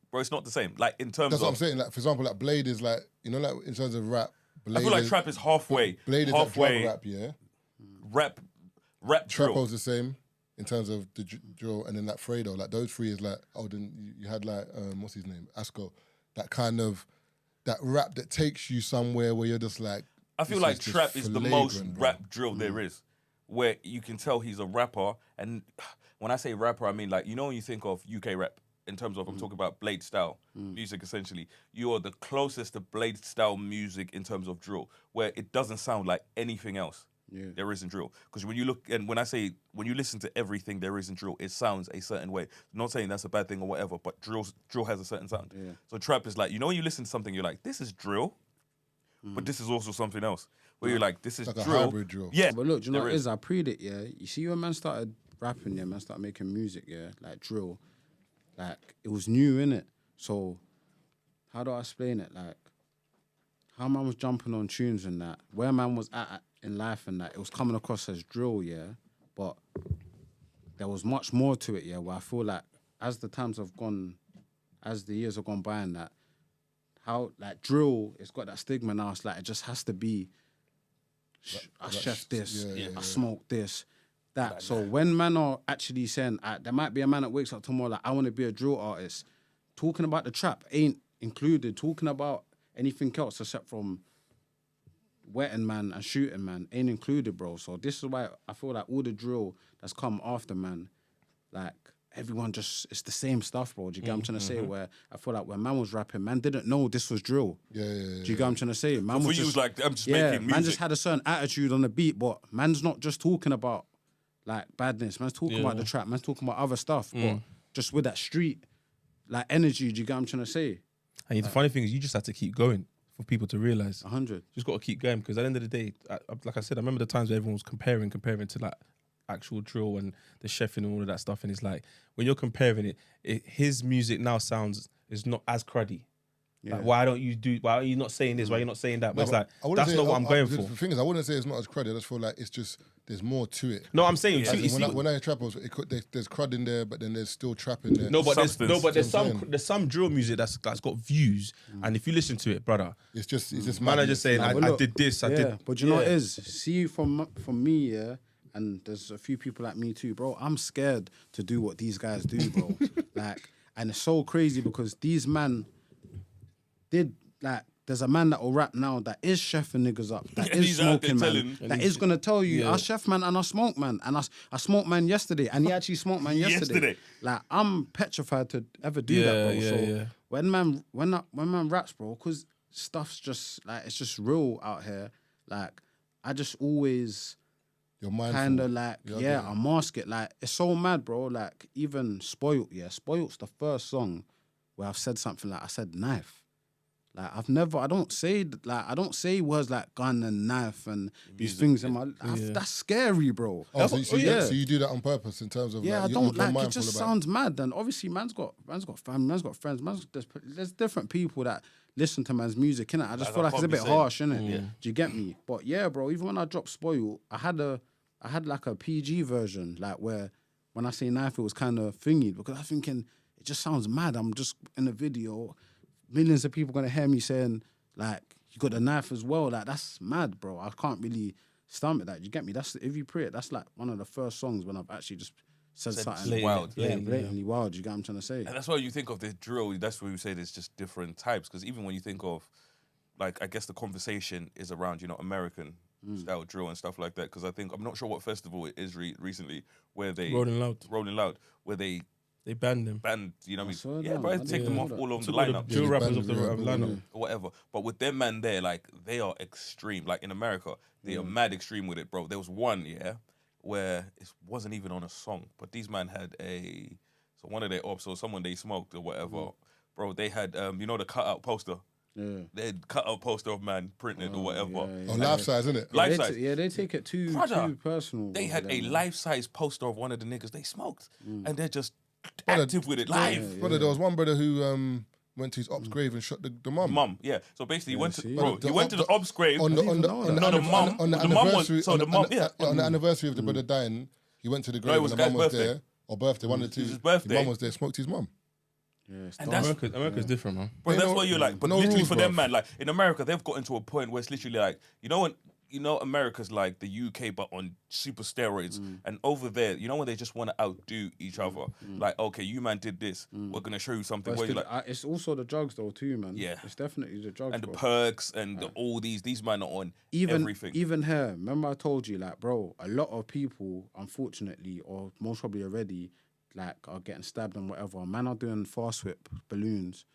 Bro, it's not the same. Like, in terms that's what I'm of... saying. Like, for example, like Blade is like, you know, like in terms of rap, Blade I feel like Trap is halfway. Blade is halfway like drug rap, yeah. Rap drill. Trapo's the same in terms of the drill, and then like Fredo, like those three is like, oh, then you had like, what's his name? Asco. That kind of, that rap that takes you somewhere where you're just like, I feel this like just Trap is the most flagrant, bro. rap drill there is, where you can tell he's a rapper. And when I say rapper, I mean, like, you know, when you think of UK rap, in terms of, I'm talking about Blade style music, essentially, you're the closest to Blade style music in terms of drill, where it doesn't sound like anything else. Yeah. there isn't drill. Because when you look, and when you listen to everything, there isn't drill, it sounds a certain way. I'm not saying that's a bad thing or whatever, but drill has a certain sound. Yeah. So trap is like, when you listen to something, you're like, this is drill, but this is also something else. Where you're like, this is Like a drill. hybrid drill. Yeah. But look, do you know there what it is? I preyed it, yeah. You see when man started rapping, yeah, man started making music, yeah, like drill. Like, it was new, innit? So, how do I explain it? Like, how man was jumping on tunes and that, where man was at in life and that, it was coming across as drill, yeah, but there was much more to it, yeah, where I feel like as the times have gone, as the years have gone by and that, how, like, drill, it's got that stigma now, it's like, it just has to be, I chef this, I smoke this, that. So when man are actually saying, there might be a man that wakes up tomorrow like, I want to be a drill artist, talking about the trap ain't included, talking about anything else except from wetting man and shooting man ain't included, bro. So this is why I feel like all the drill that's come after, man, like everyone just, it's the same stuff, bro. Do you get what I'm trying to say? Where I feel like when man was rapping, man didn't know this was drill. Yeah. Do you get what I'm trying to say? Man For was you, just, was like, I'm just making music. man just had a certain attitude on the beat, but man's not just talking about like badness. Man's talking about the trap. Man's talking about other stuff, but just with that street like energy. Do you get what I'm trying to say? And the funny thing is, you just have to keep going for people to realize. 100. Just got to keep going, because at the end of the day, like I said, I remember the times where everyone was comparing to like actual drill and the chefing and all of that stuff. And it's like, when you're comparing it, his music now is not as cruddy. Like, why are you not saying this? Why are you not saying that? But it's like, that's not what I'm going for. The thing is, I wouldn't say it's not as cruddy. I just feel like it's just, there's more to it. No, I'm saying, When I hear trap, there's crud in there, but then there's still trap in there. No, but there's Substance. there's some drill music that's got views, and if you listen to it, brother, It's just man are just saying, Nah, but I look, did this, I did. But you know what it is? See, from me, yeah, and there's a few people like me too, bro. I'm scared to do what these guys do, bro. Like, and it's so crazy because these man did, like, there's a man that will rap now that is chefing niggas up, that is he's out there smoking man, telling- that is gonna tell you, I chef man and I smoke man, and I smoked man yesterday, and he actually smoked man yesterday. Like, I'm petrified to ever do that, bro. So when man raps, bro, because stuff's just like, it's just real out here. Like, I just always You're mindful. kind of like, I mask it. Like, it's so mad, bro. Like, even Spoilt, Spoilt's the first song where I've said something like, I said knife. Like, I don't say words like gun and knife and these things in my life. That's scary, bro. So you do that on purpose in terms of Yeah, like, I don't you're like it. mindful Just about sounds mad. And obviously, man's got family, man's got friends, there's different people that listen to man's music, innit? I just feel like it's a bit harsh, innit? Yeah. Do you get me? But yeah, bro, even when I dropped Spoil, I had like a PG version, like where when I say knife, it was kind of thingy, because I'm thinking it just sounds mad. I'm just in the video, millions of people gonna hear me saying like, you got the knife as well. Like, that's mad, bro. I can't really stomach that. You get me? That's, if you pray it, that's like one of the first songs when I've actually just said something wild. blatantly wild. You get what I'm trying to say? And that's why you think of the drill, that's where you say there's just different types. Because even when you think of, like, I guess the conversation is around, American style drill and stuff like that. Because I'm not sure what festival it is recently where they... Rolling Loud, where they banned them. you know what I mean? saw Yeah, that. bro, I take didn't them know off that. all of the Took all the lineup. drill rappers banned off the them, yeah, lineup. Or whatever. But with them man there, like, they are extreme. Like, in America, they are mad extreme with it, bro. There was one, where it wasn't even on a song, but these man had one of their ops or someone they smoked or whatever, bro, they had, the cutout poster. Yeah. They had cut-out poster of man printed or whatever. life size, isn't it? Life size. They take it too personal. They bro, had for a them, man. life-size poster of one of the niggas they smoked. And they're just active with it live. Brother, there was one brother who went to his op's grave and shot the mum. Mum, yeah. So basically, he went to see? he went to the ob's grave. On the anniversary of the brother dying, he went to the grave it was and the the mum guy's was birthday. there. Or birthday, one of the two. It was his birthday. The mum was there, smoked his mum. Yeah, it's And dark. that's America's different, man. Bro, Ain't that's no- what you're like. But no literally rules, for them, bruv. man, like in America, they've gotten to a point where it's literally like, America's like the UK, but on super steroids. And over there, when they just want to outdo each other. Like, okay, you man did this. We're gonna show you something. But Where it's, you're like, it's also the drugs though too, man. Yeah. It's definitely the drugs, and the bro. perks and all these man are on everything. Even here, remember I told you, like, bro, a lot of people, unfortunately, or most probably already, like, are getting stabbed and whatever. Man are doing fast whip balloons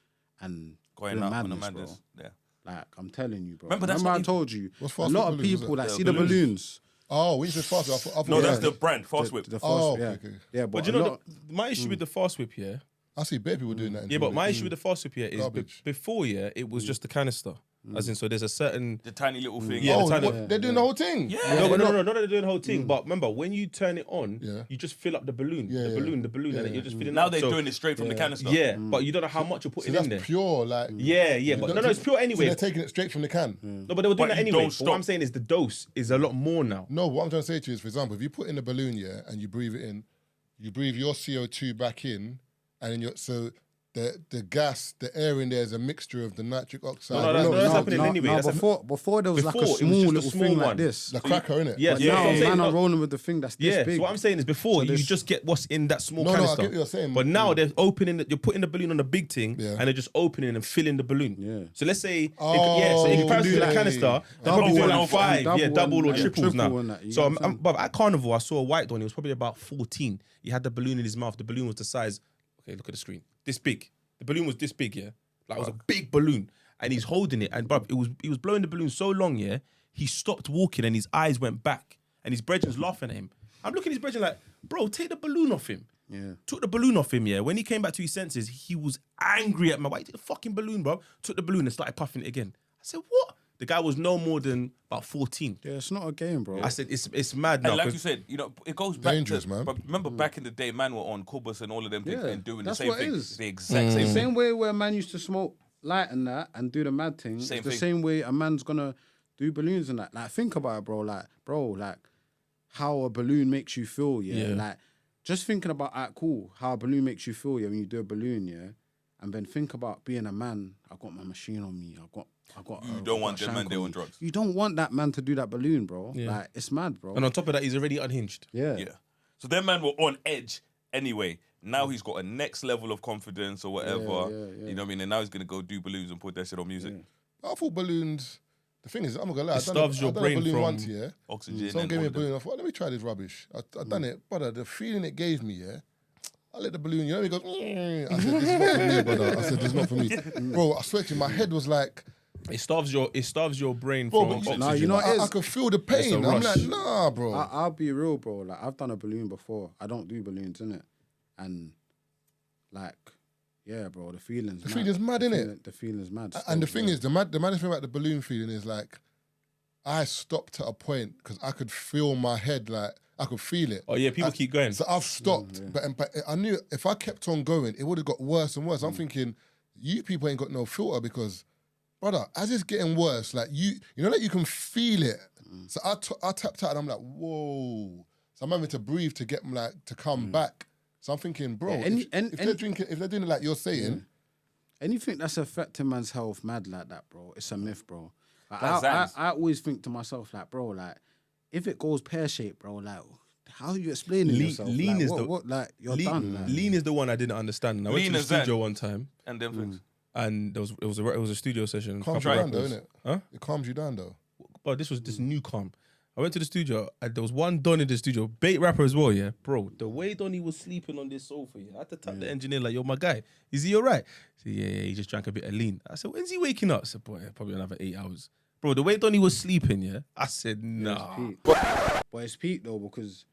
and Going doing out on the madness, madness. bro. Yeah. Like, I'm telling you, bro. Remember, that's Remember what I told you, What's a fast lot whip of balloons, people is it? that Yeah, see the balloons. balloons. Oh, when you said fast whip, I thought No, yeah. that's the brand, Fast Whip. The fast, Oh, yeah. okay. Yeah, But but you a know, lot- my issue with the fast whip, yeah. I see bare people doing that. Yeah, but my issue with the fast whip here is Garbage. before, yeah, it was just the canister. As in, so there's a certain. The tiny little thing. Yeah, Oh, the tiny- what, they're doing the whole thing. Yeah. No, but no, not that they're doing the whole thing. But remember, when you turn it on, Yeah. you just fill up the balloon, Yeah, the yeah. balloon, and Yeah, then you're just filling. Now up. they're So- doing it straight from the canister. Yeah, but you don't know how much you're So putting that's in there. pure, like. Yeah, but no, it's pure So anyway. they're taking it straight from the can. No, but they were doing But that you anyway. don't But what I'm stop. saying is the dose is a lot more now. No, what I'm trying to say to you is, for example, if you put in a balloon, yeah, and you breathe it in, you breathe your CO2 back in, and then so the gas, the air in there is a mixture of the nitric oxide. No, that's happening anyway. No, That's before there was like a before, it was small just a little small thing one. like this. The cracker, innit? Yeah, But yeah, now I'm saying, man are no, rolling with the thing that's this yeah. big. So what I'm saying is before you this- just get what's in that small No, I canister. get what you're saying. But now they're opening it. You're putting the balloon on a big thing, Yeah. and they're just opening and filling the balloon. Yeah. So let's say, Oh, so in you comparison can to do the that. canister, they're Double probably doing and like five, double double or and triples triple now. and that, you So know what I'm saying? but at Carnival, I saw a white one. He was probably about 14. He had the balloon in his mouth. The balloon was the size. Okay, look at the screen. This big. The balloon was this big. Yeah, like it was a big balloon, and he's holding it. And bruv, he was blowing the balloon so long. Yeah, he stopped walking, and his eyes went back, and his brethren's laughing at him. I'm looking at his brethren like, bro, take the balloon off him. Yeah. Took the balloon off him, yeah. When he came back to his senses, he was angry at me. Why you take the fucking balloon, bro? Took the balloon and started puffing it again. I said, what? The guy was no more than about 14. Yeah, it's not a game, bro. I said, it's mad now. And like 'cause- you said, it goes back Dangerous, to, man. But remember back in the day, man were on Kubus and all of them things Yeah, and doing the that's same what it thing. is. The exact same thing. Same way where a man used to smoke light and that and do the mad thing. Same It's the thing. same way a man's gonna do balloons and that. Like, think about it, bro. Like how a balloon makes you feel, yeah. Yeah. Like, just thinking about cool, how a balloon makes you feel, yeah, when you do a balloon, yeah. And then think about being a man. I got my machine on me. I got. You don't want that man there on drugs. You don't want that man to do that balloon, bro. Yeah. Like, it's mad, bro. and on top of that, he's already unhinged. Yeah. Yeah. So them man were on edge anyway. Now he's got a next level of confidence or whatever. yeah. You know what I mean? And now he's gonna go do balloons and put that shit on music. I thought balloons. The thing is, I'm not gonna lie. It starves your I done brain a balloon from once, yeah. Oxygen. Someone and gave me all a of them. balloon. I thought, let me try this rubbish. I done it, but the feeling it gave me, yeah. I let the balloon, you know, he goes. I said, this is not for me, brother. I said, this is not for me, bro. I swear to you, my head was like, It starves your brain bro, from but oxygen. Nah, you know what it I is? could feel the a pain. I'm rush. like, nah, bro. I'll be real, bro. Like, I've done a balloon before. I don't do balloons, innit? And, like, yeah, bro, the feeling's mad. feeling's mad, innit? The feeling's mad. And the still, thing yeah. is, the maddest thing about the balloon feeling is like, I stopped at a point because I could feel my head, like I could feel it. Oh yeah, people keep going. So I've stopped, but I knew if I kept on going, it would have got worse and worse. I'm thinking, you people ain't got no filter because, brother, as it's getting worse, like you know, like you can feel it. So I tapped out and I'm like, whoa. So I'm having to breathe to get like to come back. So I'm thinking, bro, Yeah, if they're drinking, if they're doing it like you're saying, Anything that's affecting man's health mad like that, bro, it's a myth, bro. Like, That's Zans. I always think to myself, like, bro, like, if it goes pear-shaped, bro, like, how are you explaining yourself? Lean like, is what, like, you're done. Like. Lean is the one I didn't understand. And I went Lean to the is Zen. studio one time, And them things. and it was a studio session. calms couple you down though, rappers. innit? Huh? It calms you down though. But this was this new calm. I went to the studio and there was one Don in the studio, bait rapper as well, yeah. Bro, the way Donny was sleeping on this sofa, yeah, I had to tap the engineer like, yo, my guy, is he all right? He said, yeah, he just drank a bit of lean. I said, when's he waking up? I said, boy, probably another 8 hours. Bro, the way Donny was sleeping, yeah, I said, nah. But it's peak though, because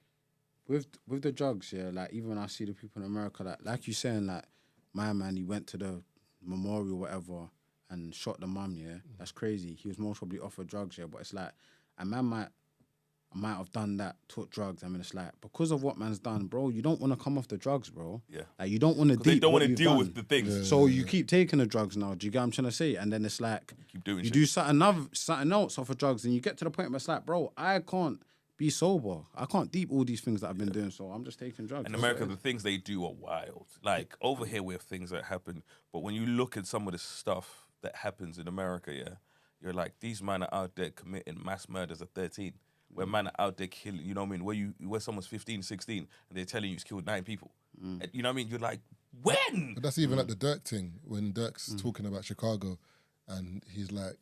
with the drugs, yeah, like even when I see the people in America, like you saying, like my man, he went to the memorial, whatever, and shot the mum, yeah, that's crazy. He was most probably offered drugs, yeah, but it's like a man might have done that, took drugs. I mean, it's like because of what man's done, bro. You don't want to come off the drugs, bro. Yeah. like you don't want to. Because they don't want to deal with the things. So you keep taking the drugs now. Do you get what I'm trying to say? And then it's like Keep doing you shit. do something else off of drugs, and you get to the point where it's like, bro, I can't be sober. I can't deep all these things that I've been doing, so I'm just taking drugs. In That's America, what it the things they do are wild. Like over here, we have things that happen, but when you look at some of the stuff that happens in America, yeah, you're like, these men are out there committing mass murders at 13. Where man are out there killing, you know what I mean? Where someone's 15, 16, and they're telling you he's killed 9 people. And, you know what I mean? You're like, when? But that's even like the Dirk thing when Dirk's talking about Chicago, and he's like,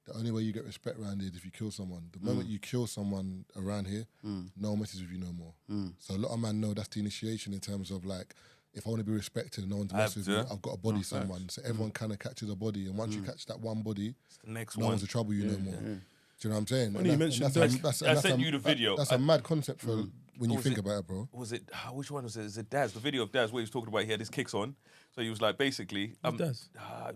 the only way you get respect around here is if you kill someone. The moment you kill someone around here, no one messes with you no more. So a lot of men know that's the initiation in terms of like, if I want to be respected and no one to mess with me, I've got to body someone. So everyone kind of catches a body, and once you catch that one body, The next no one. one's to trouble you no more. Do you know what I'm saying? Funny you mentioned that. I sent you the video. That's a mad concept for when you think about it, bro. Was it, which one was it? Is it Daz? The video of Daz where he was talking about he had his kicks on. So he was like, basically... Daz?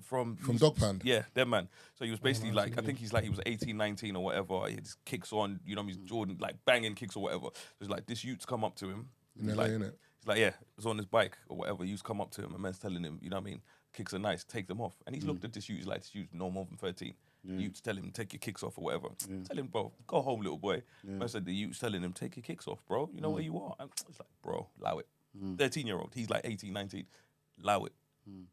From Dog Pound? Yeah, that man. So he was basically like, I think he was 18, 19 or whatever. He had his kicks on, you know, he's Jordan, like banging kicks or whatever. So it's like, this youth's come up to him. In He's LA, like, innit? he's like, yeah, it was on his bike or whatever. Youth's come up to him and man's telling him, you know what I mean? Kicks are nice, take them off. And he's looked at this youth, he's like, this youth's no more than 13. Youth's telling him, take your kicks off or whatever. Tell him, bro, go home, little boy. Man said the youth's telling him, take your kicks off, bro. You know where you are. It's like, bro, allow it. 13-year-old, he's like 18, 19. Allow it.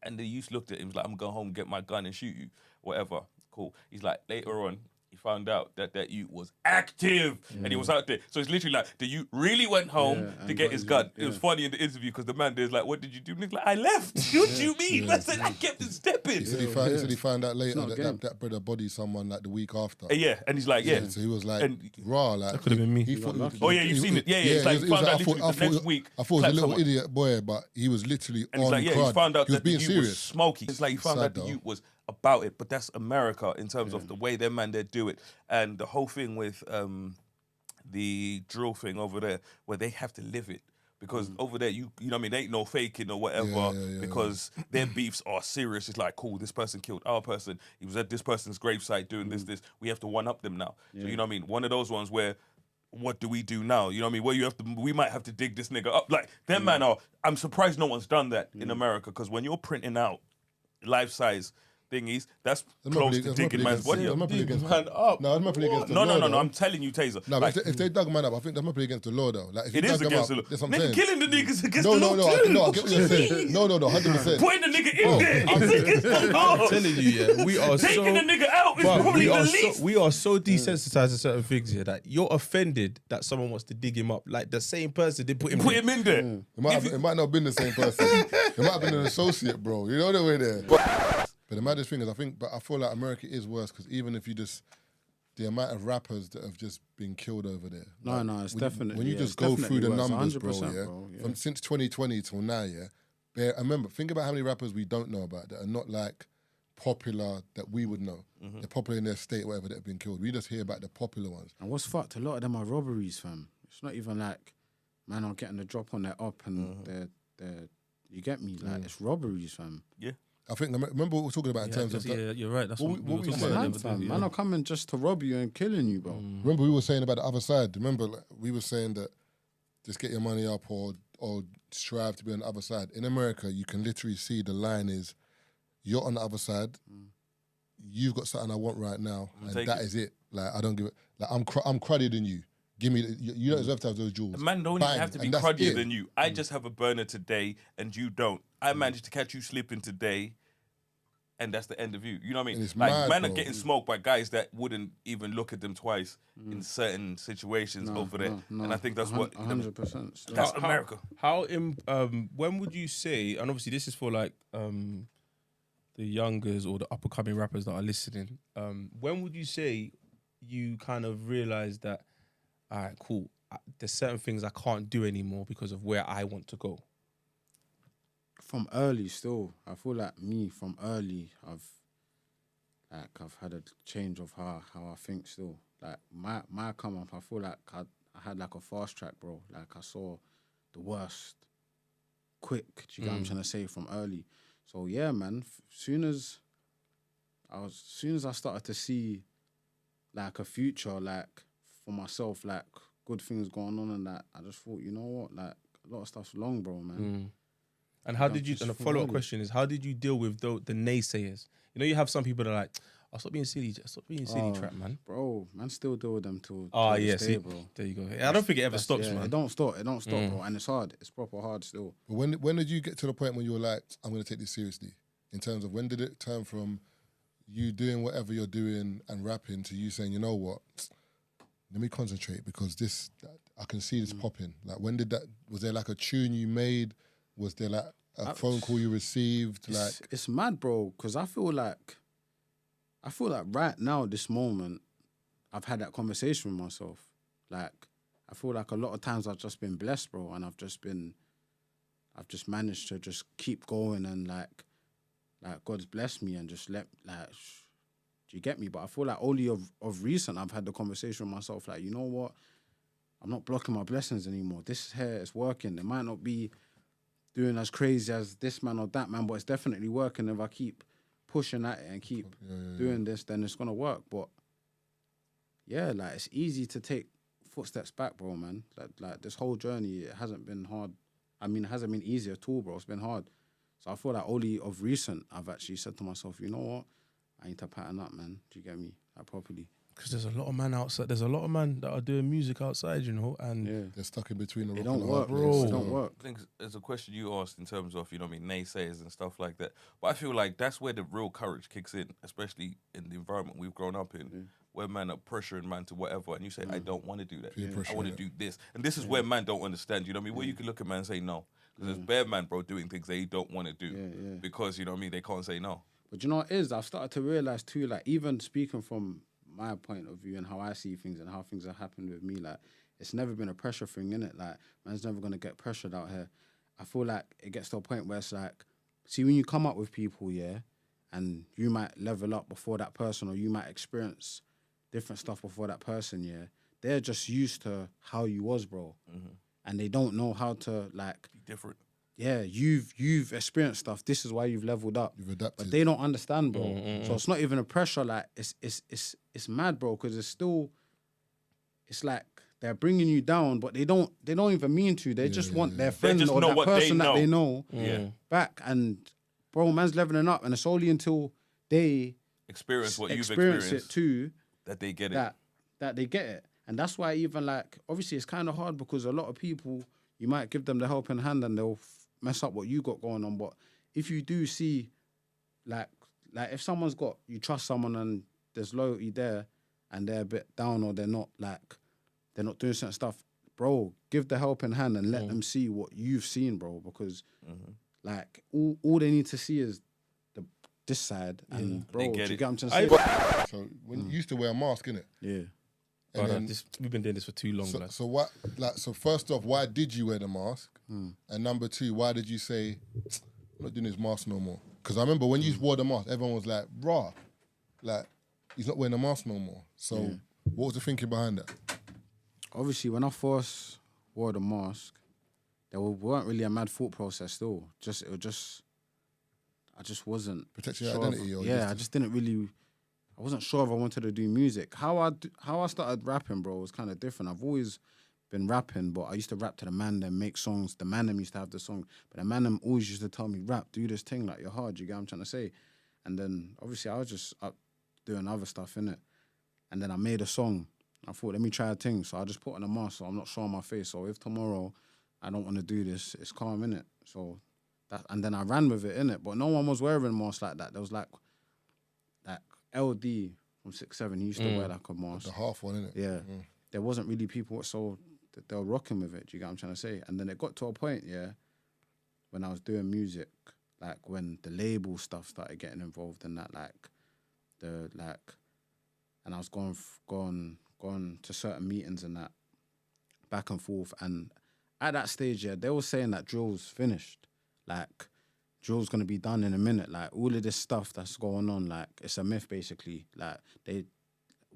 And the youth looked at him, he's like, I'm going home, get my gun and shoot you, whatever. Cool. He's like, later on, he found out that youth was active and he was out there. So it's literally like, the youth really went home to get his gun. It was funny in the interview because the man there's like, what did you do? And he's like, I left. What do you mean? I said, I kept it stepping. He said he found out later that brother bodied someone like the week after. Yeah, and he's like, So he was like, raw. Like, that could have been me. He thought, you've seen it. Yeah. It's like, he found out literally the next week. I thought he was a little idiot boy, but he was literally and on he's like, crud. he found out He was that being the youth serious. was smoky. It's like he found out the though. youth was about it, but that's America in terms of the way their man they do it. And the whole thing with the drill thing over there, where they have to live it. Because over there, you know what I mean, they ain't no faking or whatever, because their beefs are serious. It's like, cool, this person killed our person. He was at this person's gravesite doing this. We have to one-up them now. So you know what I mean? One of those ones where, what do we do now? You know what I mean? Where we might have to dig this nigga up. Like, them man are, I'm surprised no one's done that in America, because when you're printing out life-size thingies, that's close to digging man's body up. Man up. No, it's not pretty against the law. No, I'm telling you, Taser. No, like, but if they dug man up, I think that's not pretty against the law, though. Like, if it you is dug against him the up, law. that's what I'm Nigga, saying. killing the niggas against No, the law too. I get what you're saying. No, 100%. Putting the nigga in there is against the law. I'm telling you, yeah, we are Taking the nigga out is But probably the least. we are so desensitized to certain things here that you're offended that someone wants to dig him up. Like the same person did put him Put him in there. It might not have been the same person. It might have been an associate, bro. You know the way there. But the maddest thing is, I feel like America is worse, because even if you just, the amount of rappers that have just been killed over there. No, it's definitely. When you just go through the numbers, bro, from since 2020 till now, I remember, think about how many rappers we don't know about that are not like popular that we would know. They're popular in their state, whatever, that have been killed. We just hear about the popular ones. And what's fucked? A lot of them are robberies, fam. It's not even like man are getting the drop on their up and they're you get me? Like it's robberies, fam. Yeah. I think, remember what we were talking about in terms of... Yeah, you're right. That's what we were we talking said. about. Man, fam. Man are coming just to rob you and killing you, bro. Remember we were saying about the other side? Remember, like, we were saying that just get your money up or strive to be on the other side. In America, you can literally see the line is, you're on the other side, you've got something I want right now, and that is it. Like, I don't give it... Like, I'm cruddier than you. Give me... you don't deserve to have those jewels. Man don't even have to be and that's cruddier it. than you. I just have a burner today and you don't. I managed to catch you slipping today and that's the end of you. You know what I mean? And it's Like, mad, man are bro. getting smoked by guys that wouldn't even look at them twice in certain situations over there. And I think that's what... 100%. That's America. When would you say, and obviously this is for like the youngers or the up and coming rappers that are listening, when would you say you kind of realize that, all right, cool, there's certain things I can't do anymore because of where I want to go? From early still, I feel like me from early, I've had a change of how I think still. Like my come up, I feel like I had like a fast track, bro. Like I saw the worst quick, do you get what I'm trying to say, from early. So yeah, man, soon as I started to see like a future, like for myself, like good things going on and that, I just thought, you know what, like a lot of stuff's long, bro, man. And how did you, and a follow-up question is, how did you deal with the naysayers? You know, you have some people that are like, I'll stop being silly, trap, man. Bro, man still deal with them till yeah, this day, bro. There you go. I don't think it ever stops, man. It don't stop, bro. And it's hard. It's proper hard still. But when did you get to the point when you were like, I'm going to take this seriously? In terms of when did it turn from you doing whatever you're doing and rapping to you saying, you know what, let me concentrate because I can see this popping. Like, when did that, was there like a tune you made? Was there like a phone call you received? It's mad, bro, because I feel like right now, this moment, I've had that conversation with myself. Like, I feel like a lot of times I've just been blessed, bro, and I've just managed to just keep going and like God's blessed me and just do Do you get me? But I feel like only of recent I've had the conversation with myself, like, you know what? I'm not blocking my blessings anymore. This here is working. It might not be doing as crazy as this man or that man, but it's definitely working. If I keep pushing at it and keep doing this, then it's gonna work. But yeah, like it's easy to take footsteps back, bro, man. Like this whole journey, it hasn't been hard. I mean, it hasn't been easy at all, bro. It's been hard. So I feel like only of recent, I've actually said to myself, you know what? I need to pattern up, man. Do you get me? Like properly. Because there's a lot of man outside. There's a lot of man that are doing music outside, you know, and they're stuck in between the It rock don't and the work, hard bro. place. It don't work. I think there's a question you asked in terms of, you know what I mean, naysayers and stuff like that. But I feel like that's where the real courage kicks in, especially in the environment we've grown up in, where man are pressuring man to whatever, and you say, I don't want to do that. I want to do this. And this is where man don't understand, you know what I mean? Where you can look at man and say no. Because there's bare man, bro, doing things they don't want to do because, you know what I mean, they can't say no. But you know what it is? I've started to realise too, like, even speaking from my point of view and how I see things and how things have happened with me, like, it's never been a pressure thing, innit? Like, man's never going to get pressured out here. I feel like it gets to a point where it's like, see, when you come up with people, and you might level up before that person, or you might experience different stuff before that person, they're just used to how you was, bro. And they don't know how to, like... Be different. Yeah, you've experienced stuff. This is why you've leveled up. You've adapted. But they don't understand, bro. So it's not even a pressure. Like it's mad, bro. Because it's like they're bringing you down, but they don't even mean to. They just want their friend just or know that what they person that they know back. And bro, man's leveling up, and it's only until they Experience what you've experience experienced it too that they get it. that they get it. And that's why even like obviously it's kind of hard because a lot of people you might give them the helping hand and they'll mess up what you got going on. But if you do see, like if someone's got, you trust someone and there's loyalty there and they're a bit down or they're not doing certain stuff, bro, give the helping hand and let them see what you've seen, bro. Because like all they need to see is this side and bro, do you get what I'm trying to say? So when you used to wear a mask, innit? Yeah. And then, we've been doing this for too long, so, lad. so what? Like, so first off, why did you wear the mask? And number two, why did you say, I'm not doing this mask no more? Because I remember when you wore the mask, everyone was like, "Rah, like he's not wearing the mask no more." So what was the thinking behind that? Obviously, when I first wore the mask, there weren't really a mad thought process still. I just wasn't Protecting your sure identity, or I just didn't really. I wasn't sure if I wanted to do music. How I started rapping, bro, was kind of different. I've always been rapping, but I used to rap to the man them, make songs. The man them used to have the song, but the man them always used to tell me, rap, do this thing, like you're hard, you get what I'm trying to say? And then, obviously, I was just up doing other stuff, innit? And then I made a song. I thought, let me try a thing. So I just put on a mask, so I'm not showing my face. So if tomorrow I don't want to do this, it's calm, innit? So and then I ran with it, innit? But no one was wearing masks like that. There was like LD from 6'7", he used to wear like a mask. The half one, innit? Yeah. There wasn't really people, so they were rocking with it, do you get what I'm trying to say? And then it got to a point, when I was doing music, like when the label stuff started getting involved in that, and I was going to certain meetings and that, back and forth. And at that stage, they were saying that drill's finished. Like, drill's gonna be done in a minute. Like, all of this stuff that's going on, like, it's a myth, basically. Like,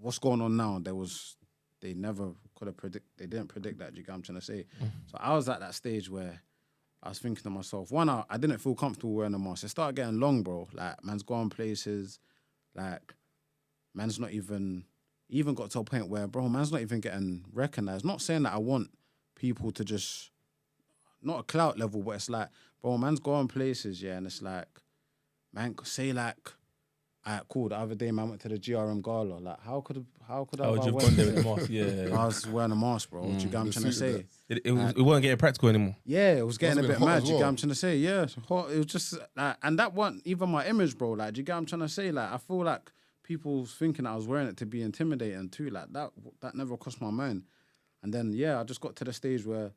what's going on now, they never could have they didn't predict that, do you get what I'm trying to say? So I was at that stage where I was thinking to myself, one, I didn't feel comfortable wearing a mask. It started getting long, bro. Like, man's going places, like, man's not even got to a point where, bro, man's not even getting recognised. Not saying that I want people to just, not a clout level, but it's like, bro, man's going places, and it's like, man, say like, alright, cool, the other day, man, went to the GRM gala. Like, how could I would you have gone there with a mask? Yeah. I was wearing a mask, bro. Do you get what I'm trying to say? It wasn't getting practical anymore. Yeah, it was getting a bit mad. Do you get what well. I'm trying to say? Yeah, it's hot. It was just, like, and that wasn't even my image, bro. Like, do you get what I'm trying to say? Like, I feel like people's thinking I was wearing it to be intimidating too. Like, that never crossed my mind. And then, I just got to the stage where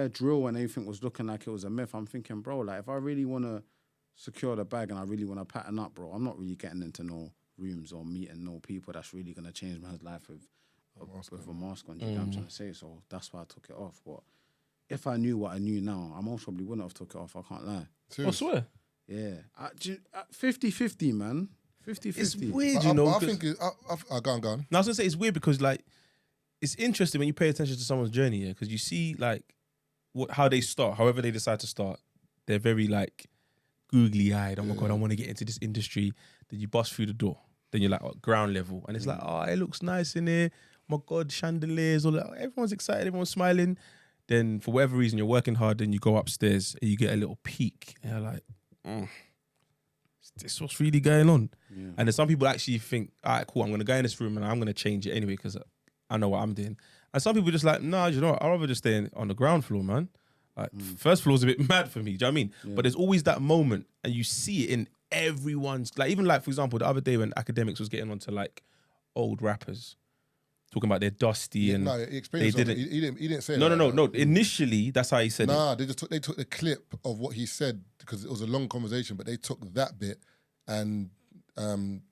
drill and everything was looking like it was a myth. I'm thinking, bro, like, if I really want to secure the bag and I really want to pattern up, bro, I'm not really getting into no rooms or meeting no people that's really going to change man's life with a mask on. You know what I'm trying to say? So that's why I took it off. But if I knew what I knew now, I most probably wouldn't have took it off. I can't lie. I swear. Yeah. 50-50, man. 50-50. It's weird, you know. I 'cause- think go on. No, I was gonna say it's weird because like it's interesting when you pay attention to someone's journey, yeah, because you see like how they start, however they decide to start. They're very like googly eyed. Oh my god, I want to get into this industry. Then you bust through the door. Then you're like at ground level, and it's like, oh, it looks nice in here. Oh my god, chandeliers, all that. Everyone's excited, everyone's smiling. Then for whatever reason, you're working hard. Then you go upstairs and you get a little peek, and you're like, is this what's really going on? Yeah. And then some people actually think, all right, cool, I'm gonna go in this room and I'm gonna change it anyway because I know what I'm doing. And some people just like, nah, you know what? I'd rather just stay on the ground floor, man. Like, first floor's a bit mad for me. Do you know what I mean? Yeah. But there's always that moment, and you see it in everyone's. Like, even like, for example, the other day when Academics was getting onto like old rappers, talking about their Dusty and No, he explained they it. didn't. He didn't say No, that. no. Initially, that's how he said it. Nah, they took the clip of what he said because it was a long conversation, but they took that bit and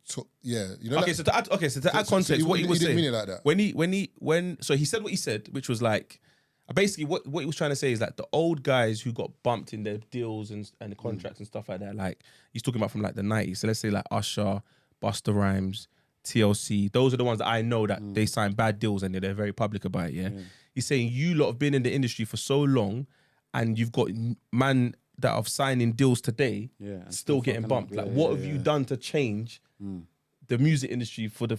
took you know. Okay, so to add context, what he was didn't saying mean it like that. so he said what he said, which was like basically what he was trying to say is that the old guys who got bumped in their deals and the contracts and stuff like that, like he's talking about from like the 90s. So let's say like Usher, Busta Rhymes, TLC, those are the ones that I know that they signed bad deals and they're very public about it. Yeah, he's saying you lot have been in the industry for so long, and you've got man that are signing deals today, and still getting fucking bumped. up. Like, Yeah, what yeah, have you yeah. done to change the music industry for the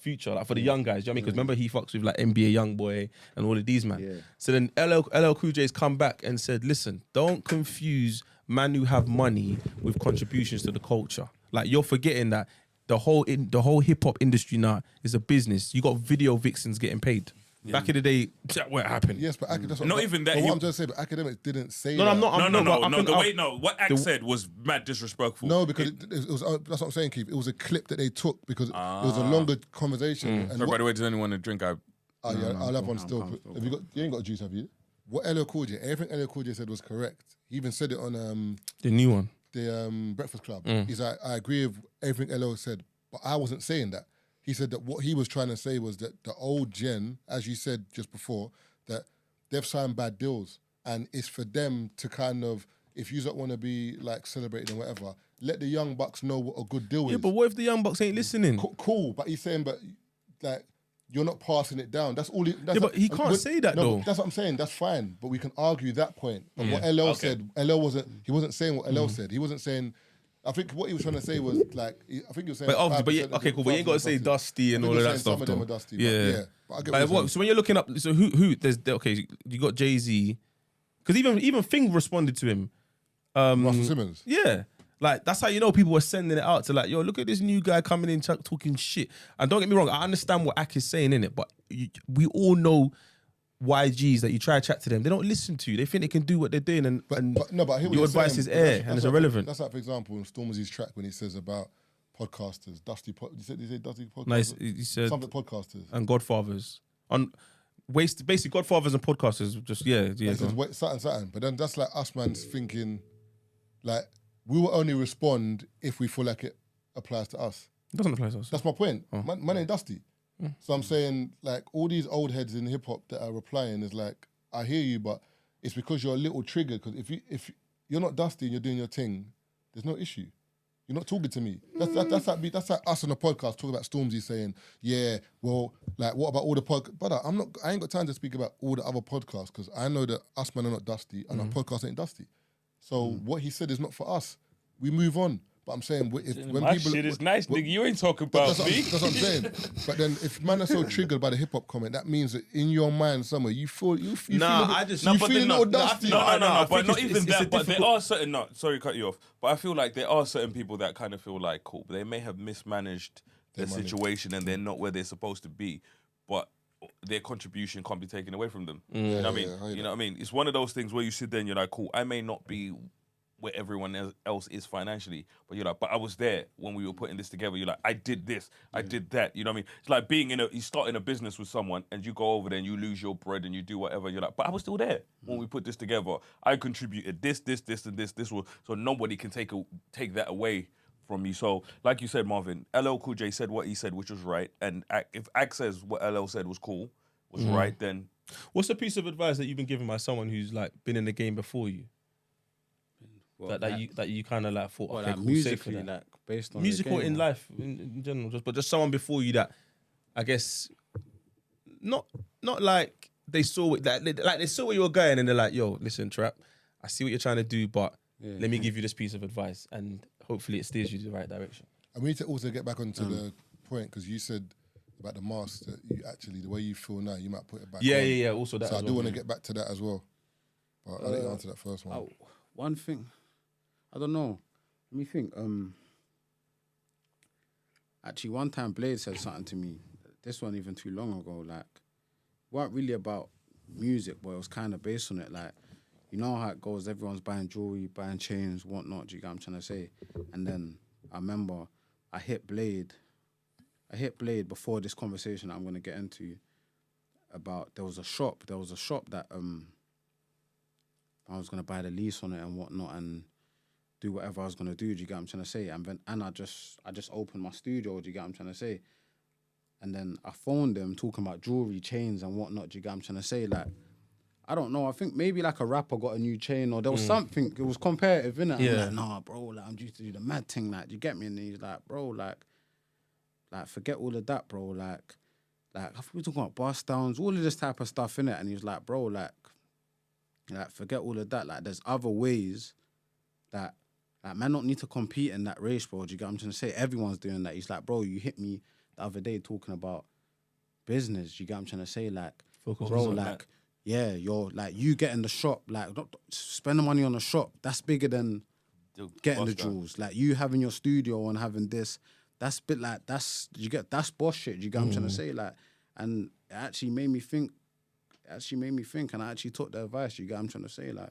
future, like for the young guys? Do you know what I mean? Because remember he fucks with like NBA Youngboy and all of these man. Yeah. So then LL Cool J's come back and said, listen, don't confuse man who have money with contributions to the culture. Like, you're forgetting that the whole hip hop industry now is a business. You got video vixens getting paid. Back in the day, that what happened. Yes, but that's what, Not even that, But he- what I'm just saying, but Academics didn't say No, that. I'm not. No. What Axe said was mad disrespectful. No, because it was. That's what I'm saying, Keith. It was a clip that they took because it was a longer conversation. And Sorry, by the way, does anyone want a drink? I'll have one still. I'm Have you got? You ain't got juice, have you? What LL Cool J, everything LL Cool J said was correct. He even said it on The new one. the Breakfast Club. He's like, I agree with everything LL said, but I wasn't saying that. He said that what he was trying to say was that the old gen, as you said just before, that they've signed bad deals, and it's for them to kind of, if you don't want to be like celebrated and whatever, let the young bucks know what a good deal Yeah, is. but what if the young bucks ain't listening? Cool, but he's saying, but like, you're not passing it down. That's all. That's Yeah, but he can't say that, though. That's what I'm saying. That's fine, but we can argue that point. But what LL said, LL wasn't. He wasn't saying what LL said. He wasn't saying. I think what he was trying to say was like. I think he was saying. But obviously, 5% okay, cool. But you ain't got to say Dusty and I all think of he that was saying stuff, some of them though. are Dusty, but Yeah. yeah. But I get Like, what you're what, so when you're looking up, so who? Okay, you got Jay-Z, because even Thing responded to him. Russell Simmons. Yeah. Like, that's how you know people were sending it out to like, yo, look at this new guy coming in talking shit. And don't get me wrong, I understand what Ak is saying in it, but we all know YGs that you try to chat to them, they don't listen to you. They think they can do what they're doing, and But I hear what your you're advice saying, is but air that's and it's like- irrelevant. That's like, for example, in Stormzy's track when he says about podcasters, Dusty. Did you say Dusty podcasters? Nice, he said, Something podcasters. and Godfathers. Basically Godfathers and podcasters, just, yeah. Like, go says, on. wait, something. But then that's like us, man's thinking, like, we will only respond if we feel like it applies to us. It doesn't apply to us. That's my point. Oh. Man ain't Dusty. So I'm saying, like, all these old heads in hip hop that are replying is like, I hear you, but it's because you're a little triggered. Because if you're not Dusty and you're doing your thing, there's no issue. You're not talking to me. That's like us on a podcast talking about Stormzy saying, yeah, well, like, what about all the podcasts? Brother, I ain't got time to speak about all the other podcasts because I know that us men are not Dusty and our podcast ain't Dusty. So what he said is not for us. We move on. But I'm saying, when My people... shit is nice, nigga. You ain't talking about That's me. what I'm saying. But then, if man are so triggered by the hip hop comment, that means that in your mind somewhere you feel you Nah, feel I just- you No, feel but a then little no, I dusty. feel- No, I but think not it's- even it's a that. But there difficult- are certain. No, sorry, cut you off. But I feel like there are certain people that kind of feel like cool, but they may have mismanaged their money. situation and they're not where they're supposed to be. But their contribution can't be taken away from them. You know what I mean? yeah, I hear You know what I mean? It's one of those things where you sit there and you're like, cool, I may not be where everyone else is financially, but you're like, but I was there when we were putting this together. You're like, I did this, I did that. You know what I mean? It's like being you start in a business with someone and you go over there and you lose your bread and you do whatever. You're like, but I was still there when we put this together. I contributed this, and this. This was so nobody can take that away from you. So, like you said, Marvin, LL Cool J said what he said, which was right. And if Ak says what LL said was cool, was right, then What's a piece of advice that you've been given by someone who's like been in the game before you? that you kind of like thought, Well, okay, like cool, safe for musically, that. like based on Musical the game, in life in general, just someone before you that I guess not like they saw it that like they saw where you were going and they're like, yo, listen, Trap, I see what you're trying to do, but let me give you this piece of advice and hopefully it steers you in the right direction. And we need to also get back onto the point because you said about the mask that you actually the way you feel now, you might put it back. Yeah. Also that. So I as do well, want to get back to that as well. But I'll let you answer that first one. one thing, I don't know. Let me think. Actually, one time Blade said something to me. This one even too long ago. Like, it weren't really about music, but it was kind of based on it. Like, you know how it goes. Everyone's buying jewelry, buying chains, whatnot. Do you get what I'm trying to say? And then I remember I hit Blade before this conversation I'm going to get into about there was a shop that I was going to buy the lease on it and whatnot and do whatever I was going to do. Do you get what I'm trying to say? And I just opened my studio. Do you get what I'm trying to say? And then I phoned them talking about jewelry, chains and whatnot. Do you get what I'm trying to say? Like, I don't know. I think maybe like a rapper got a new chain or there was something. It was competitive, innit? Yeah. I'm like, nah, bro. Like, I'm used to do the mad thing. Like, do you get me? And he's like, bro, like forget all of that, bro. Like I think we're talking about bust downs, all of this type of stuff, innit? And he was like, bro, like forget all of that. Like, there's other ways that like man don't need to compete in that race, bro. Do you get what I'm trying to say? Everyone's doing that. He's like, bro, you hit me the other day talking about business. Do you get what I'm trying to say? Like, Focus bro, on like, that. yeah, you're like you getting the shop, like not spending money on the shop. That's bigger than getting the jewels. Like you having your studio and having this, that's bit like that's boss shit. You get what I'm trying to say? Like, and it actually made me think. And I actually took the advice. You get what I'm trying to say? Like,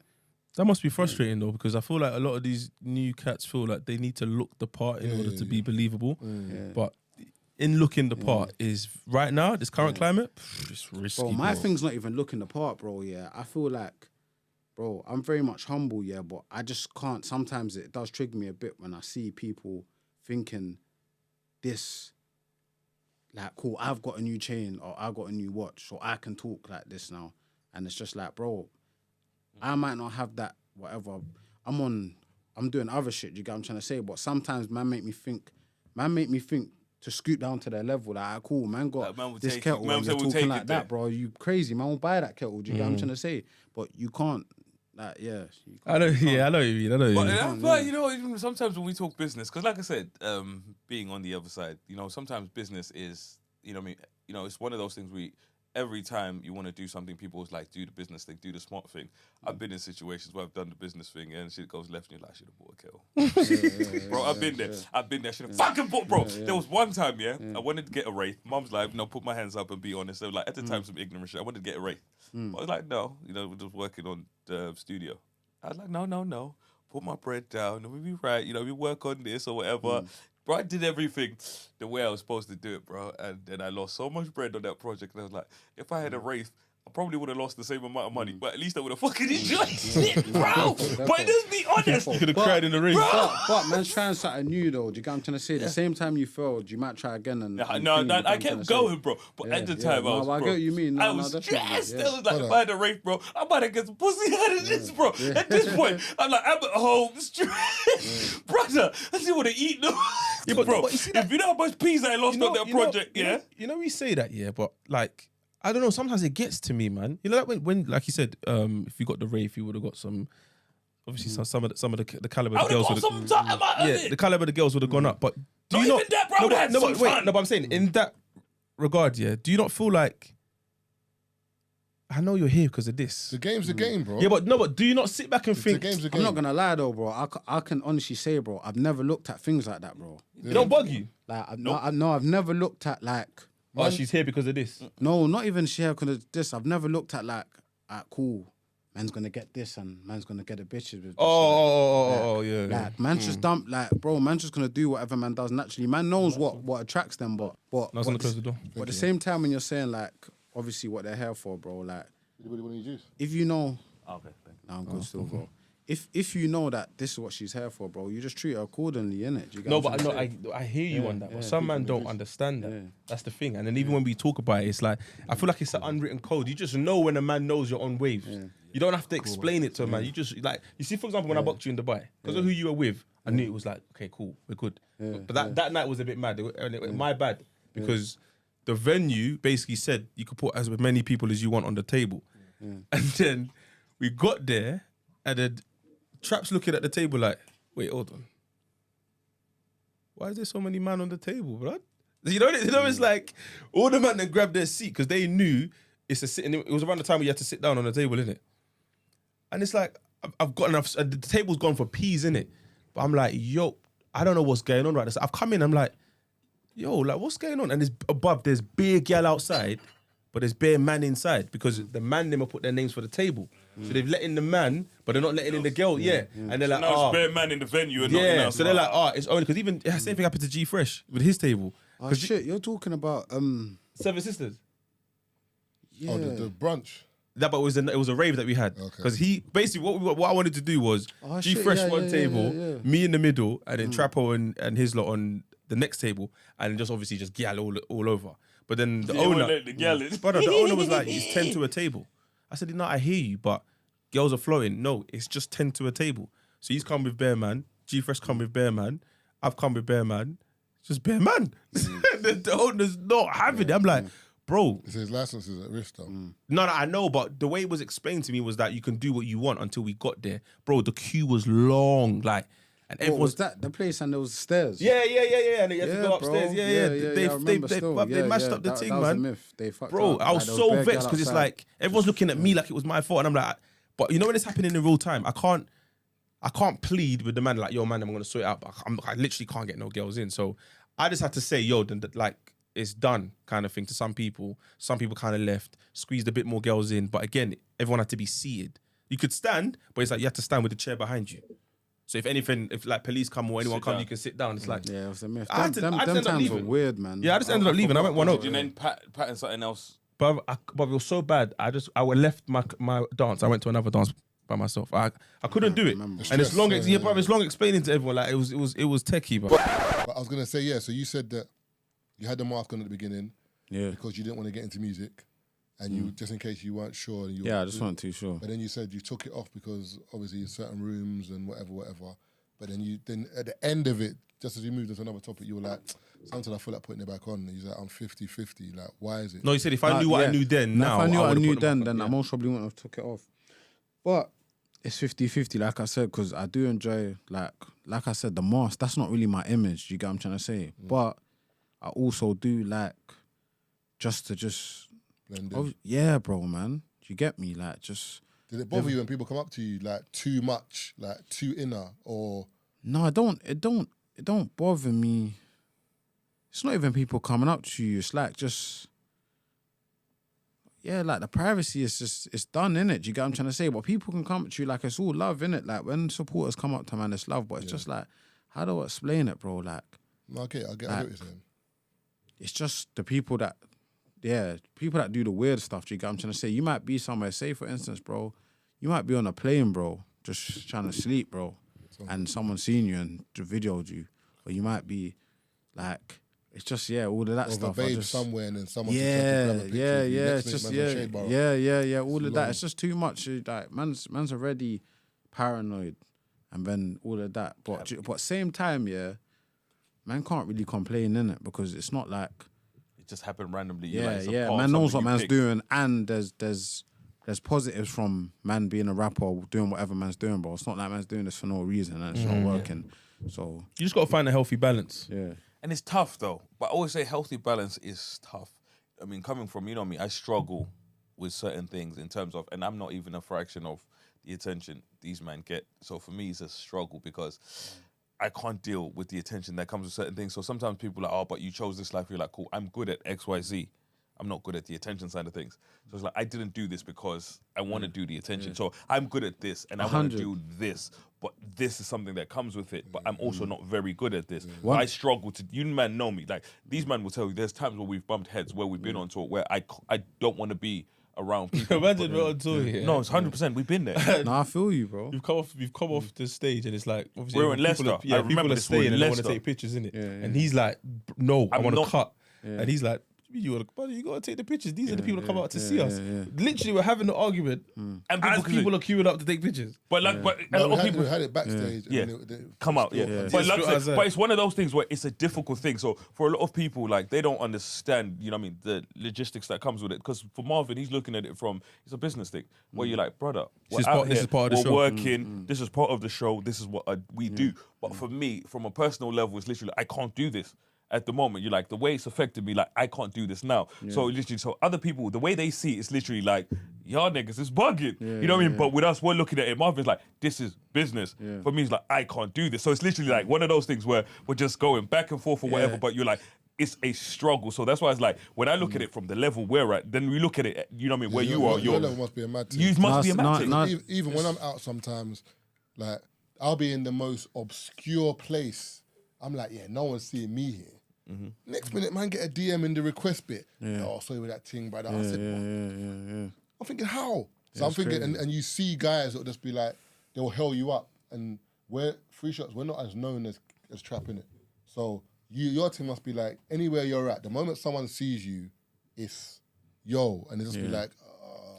That must be frustrating though, because I feel like a lot of these new cats feel like they need to look the part in order to be believable. But in looking the part is right now, this current climate, it's risky. bro, my thing's not even looking the part, bro. Yeah, I feel like, bro, I'm very much humble, yeah, but I just can't. Sometimes it does trigger me a bit when I see people thinking this, like, cool, I've got a new chain or I've got a new watch, so I can talk like this now. And it's just like, bro, I might not have that, whatever. I'm doing other shit, you get what I'm trying to say? But sometimes man make me think to scoot down to their level. Like, cool, man got Like, man will this take kettle it. Man and will you're take talking it like there. that, bro. You crazy, man won't buy that kettle, do you get what I'm trying to say? But you can't, like, yeah. You can't, I know what you mean. But you know, even sometimes when we talk business, because like I said, being on the other side, you know, sometimes business is, you know, what I mean, you know, it's one of those things every time you want to do something, people always like, do the business thing, do the smart thing. I've been in situations where I've done the business thing and shit goes left and you're like, I should have bought a kettle. Bro, I've been there. I should have fucking bought, bro. There was one time, I wanted to get a Wraith. Mum's like, no, put my hands up and be honest. So like, at the time, some ignorant shit. I wanted to get a Wraith. But I was like, no, you know, we're just working on the studio. I was like, no. Put my bread down and we be right. You know, we work on this or whatever. Bro, I did everything the way I was supposed to do it, bro. And then I lost so much bread on that project. And I was like, if I had a Wraith, I probably would have lost the same amount of money. But at least I would have fucking enjoyed it, bro. But just be honest. You could have cried in the ring. But man's trying something new, though. Do you get what I'm trying to say? The same time you failed, you might try again. And I kept going, bro. But at the time, I was, I bro, get what you mean. I was stressed. I was like, if I had a Wraith, bro, I might have get some pussy out of this, bro. At this point, I'm like, I'm at home, stressed. Brother, I still want to eat, no. Yeah, but bro, you see that- if you know how much peas I lost on that project, You know, we say that, but like, I don't know. Sometimes it gets to me, man. You know, like when like you said, if you got the Wraith, you would have got some. Obviously, some of the caliber of the girls would have. The caliber of the girls would have gone up. But do you Not not? even that, bro, No, that's some fun. but I'm saying in that regard, do you not feel like? I know you're here because of this. The game's the game, bro. Yeah, but do you not sit back and The think? game's the I'm game. not gonna lie though, bro. I can honestly say, bro, I've never looked at things like that, bro. It don't bug you. Like, I've never looked at like. Oh, she's here because of this. No, not even share because of this. I've never looked at like, cool, man's gonna get this and man's gonna get a bitches with this. Yeah. Like, man's just dump, like, bro, man's just gonna do whatever man does naturally. Man knows what attracts them, but I was gonna close the door. But at the same time, when you're saying like, obviously what they're here for, bro, like, Anybody want any juice? if you know, Okay, thank you. nah, I'm good still, bro. If you know that this is what she's here for, bro, you just treat her accordingly, innit? Do you get No, what I'm but saying? I hear you on that. But some man don't understand that. Yeah. That's the thing. And then even when we talk about it, it's like I feel like it's an unwritten code. You just know when a man knows you're on waves. You don't have to explain it to a man. You just like you see, for example, when I booked you in Dubai, because of who you were with, I knew it was like, okay, cool, we're good. But that night was a bit mad. My bad because the venue basically said you could put as many people as you want on the table, and then we got there, and then Trap's looking at the table like, wait, hold on. Why is there so many man on the table, bro? You know, it's like all the men then grabbed their seat because they knew it's a sitting. It was around the time where you had to sit down on the table, innit? And it's like I've got enough. The table's gone for peas, innit? But I'm like, yo, I don't know what's going on right now. So I've come in. I'm like, yo, like what's going on? And there's bare gal outside, but there's bare man inside because the man them have put their names for the table. So they've let in the man, but they're not letting in the girl. And they're like, now it's bare man in the venue and not in us. So they're like, it's only because even same thing happened to G Fresh with his table. Oh shit, you're talking about Seven Sisters. Yeah. Oh, the brunch. That, but it was a rave that we had because he basically what I wanted to do was G Fresh one table, me in the middle, and then Trapo and his lot on the next table, and just obviously just gal all over. But then the owner, the owner was like, "It's 10 to a table." I said, "No, I hear you, but girls are flowing. No, it's just 10 to a table." So he's come with bare man. G Fresh come with bare man. I've come with bare man. It's just bare man. The owner's not having it. I'm like, bro. His license is at risk though. No, I know, but the way it was explained to me was that you can do what you want until we got there. Bro, the queue was long. Like, and What everyone was that? The place and there was stairs. Yeah. And you had to go upstairs. Bro. They mashed up the thing, that man. was a myth. They fucked Bro, up. I was Like, so there bare vexed gal because it's outside. like everyone's looking at me like it was my fault, and I'm like, but you know when it's happening in real time, I can't plead with the man like, yo, man, I'm gonna sort it out. But I literally can't get no girls in, so I just had to say, yo, like it's done, kind of thing to some people. Some people kind of left, squeezed a bit more girls in, but again, everyone had to be seated. You could stand, but it's like you have to stand with the chair behind you. So if anything, if like police come or anyone come, you can sit down. It's like Yeah, it was a myth. I had to Them end up times were leaving. weird, man. Yeah, I just ended up leaving. I went 1-0. Did you then pattern something else? But it was so bad. I left my dance. I went to another dance by myself. I couldn't do it, and it's long. It's long explaining to everyone. Like it was techie, but But I was gonna say, yeah. So you said that you had the mask on at the beginning, because you didn't want to get into music, and you just in case you weren't sure. And Yeah, I just wasn't too sure. But then you said you took it off because obviously certain rooms and whatever. But then at the end of it, just as you moved into another topic, you were like, sometimes I feel like putting it back on. And he's like, I'm 50-50. Like, why is it? no, he said if I knew what I knew then, now if I knew what I would've knew put them then, back I on. most probably wouldn't have took it off. But it's 50-50, like I said, because I do enjoy, like I said, the mask. That's not really my image. You get what I'm trying to say? But I also do like just Blend in. yeah, bro, man. You get me? Like just. Did it bother you when people come up to you like too much, like too inner, or No, it don't bother me. It's not even people coming up to you. It's like just, yeah, like the privacy is just, it's done, innit? Do you get what I'm trying to say? But people can come up to you like it's all love, innit? Like when supporters come up to man, it's love. But it's just like, how do I explain it, bro? Like, no, okay, I get what you're saying. it's just the people that do the weird stuff. Do you get what I'm trying to say? You might be somewhere, say for instance, bro, you might be on a plane, bro, just trying to sleep, bro, and someone's seen you and videoed you, or you might be like, it's just all of that Or stuff. a babe somewhere and then someone just grab a picture of you. Next It's minute, just man's on Shade Bar. all of that. long. It's just too much. Like man's already paranoid, and then all of that. But same time, man can't really complain, innit? Because it's not like It just happened randomly. man knows what man's doing, and there's positives from man being a rapper or doing whatever man's doing, bro. It's not like man's doing this for no reason and it's not working. So You just got to find a healthy balance. yeah. And it's tough though. But I always say healthy balance is tough. I mean, coming from, you know me, I struggle with certain things in terms of, and I'm not even a fraction of the attention these men get. So for me, it's a struggle because I can't deal with the attention that comes with certain things. So sometimes people are like, oh, but you chose this life. You're like, cool, I'm good at X, Y, Z. I'm not good at the attention side of things. So it's like, I didn't do this because I want to do the attention. So I'm good at this and I want to 100. do this. But this is something that comes with it. But I'm also not very good at this. So I struggle to, you man know me. Like, these men will tell you, there's times where we've bumped heads, where we've been on tour, where I don't want to be around people. Imagine we're on tour here. No, it's 100%. We've been there. No, I feel you, bro. We've come off the stage and it's like obviously We're in people Leicester. I people remember are this, staying we're in and they want to Leicester. take pictures in it. And he's like, no, I I'm want to not- cut. And he's like, You gotta take the pictures. These are the people that come out to see us. Literally, we're having the argument, and people are queuing up to take pictures. But a lot of people had it backstage. Yeah. And they come out. Yeah. But, but it's one of those things where it's a difficult thing. So for a lot of people, like they don't understand, you know what I mean, the logistics that comes with it. Because for Marvin, he's looking at it from it's a business thing where you're like, brother, This is part of the show. We're working. This is part of the show. This is what we do. But for me, from a personal level, it's literally I can't do this. At the moment, you're like, the way it's affected me, like, I can't do this now. So literally, so other people, the way they see it, it's literally like, y'all niggas is bugging. You know what I mean? But with us, we're looking at it. Marvin's like, this is business. For me, it's like, I can't do this. So it's literally like one of those things where we're just going back and forth or whatever, but you're like, it's a struggle. So that's why it's like, when I look at it from the level we're at, then we look at it, you know what I mean, where you are. Your level must be a mad thing. You must be a mad thing. Even when I'm out sometimes, like, I'll be in the most obscure place. I'm like, yeah, no one's seeing me here. Next minute, man, get a DM in the request bit. Oh, sorry with that thing, brother. I said, I'm thinking, how? So I'm thinking, and you see guys that'll just be like, they'll hell you up. And we're Free Shots, we're not as known as trap, innit? So your team must be like, anywhere you're at, the moment someone sees you, it's yo, and they just be like,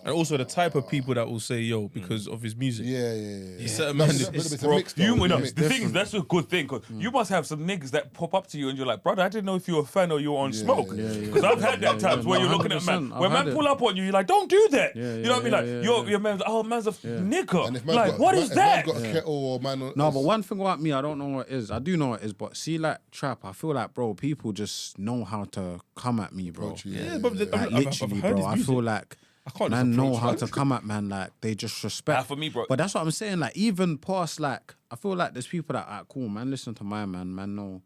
and also the type of people that will say yo because of his music. Yeah. Man, the thing is, that's a good thing because you must have some niggas that pop up to you and you're like, brother, I didn't know if you were a fan or you were on smoke. Because I've had that times where you're looking at man. When man pull up on you, you're like, don't do that. You know what I mean? Like, your man's like, oh, man's a nigga. Like, what is that? Got a kettle or man. No, but one thing about me, I don't know what it is. I do know what it is, but see, like trap, I feel like, bro, people just know how to come at me, bro. But like, literally, bro. I feel like. I can't man know how to come at man, like they just respect. For me, bro. But that's what I'm saying. Like even past, like I feel like there's people that are cool, man. Listen to my man, know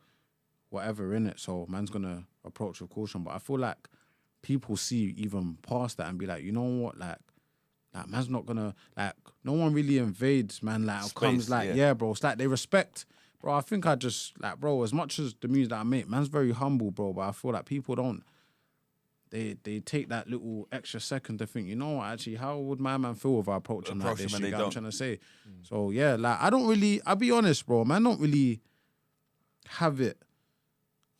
whatever in it. So man's gonna approach with caution. But I feel like people see even past that and be like, you know what, like man's not gonna like. No one really invades, man. Like Space, comes like yeah, bro. It's like they respect. Bro, I think I just like, bro. As much as the music that I make, man's very humble, bro. But I feel like people don't. They take that little extra second to think, you know what, actually, how would my man feel if I approach him like this? You get what I'm trying to say? So, yeah, like, I'll be honest, bro, man, don't really have it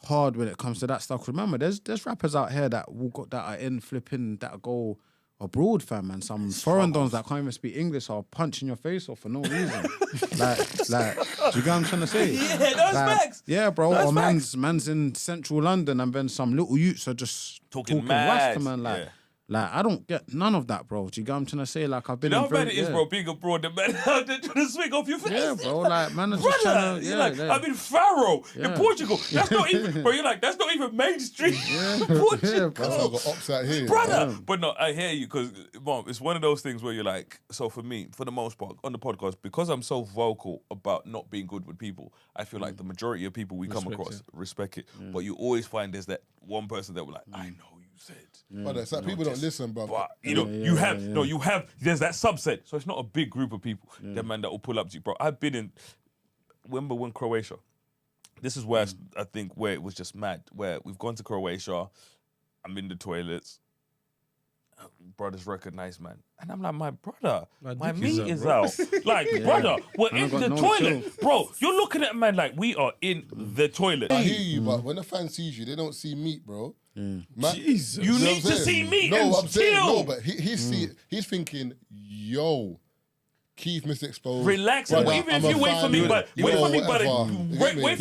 hard when it comes to that stuff. Remember, there's rappers out here that are in flipping, that go abroad, fam, man. Some foreign dons that can't even speak English are punching your face off for no reason. like, do you get what I'm trying to say? Yeah, those facts. Yeah, bro. Those or man's in central London and then some little youths are just talking mad. West, man. Like, I don't get none of that, bro. Do you get what I'm trying to say? Like, I've been in very... it is, bro, being abroad, the man out there trying to swing off your face. Yeah, bro, like, man is just trying to... I'm in Faro, in Portugal. That's not even... Bro, you're like, that's not even mainstream. Portugal. That's how I got ops out here. Brother. But no, I hear you, because, Mom, it's one of those things where you're like... So for me, for the most part, on the podcast, because I'm so vocal about not being good with people, I feel like the majority of people we come across respect it. But you always find there's that one person that will like, I know you said... But it's like people don't listen, bro. But you know, you have. There's that subset, so it's not a big group of people. The man that will pull up to you, bro. I've been in. Remember when Croatia? This is where I think where it was just mad. Where we've gone to Croatia, I'm in the toilets. Brothers recognize man, and I'm like, my brother, my meat is out. Like, brother, we're in the toilet, bro. You're looking at a man like we are in the toilet. I hear you, but when a fan sees you, they don't see meat, bro. Man, Jesus, you need to see meat. No, and I'm saying chill. no, but he's thinking, yo. Keith misexposed. Relax, brother, even if you wait for me, but wait for me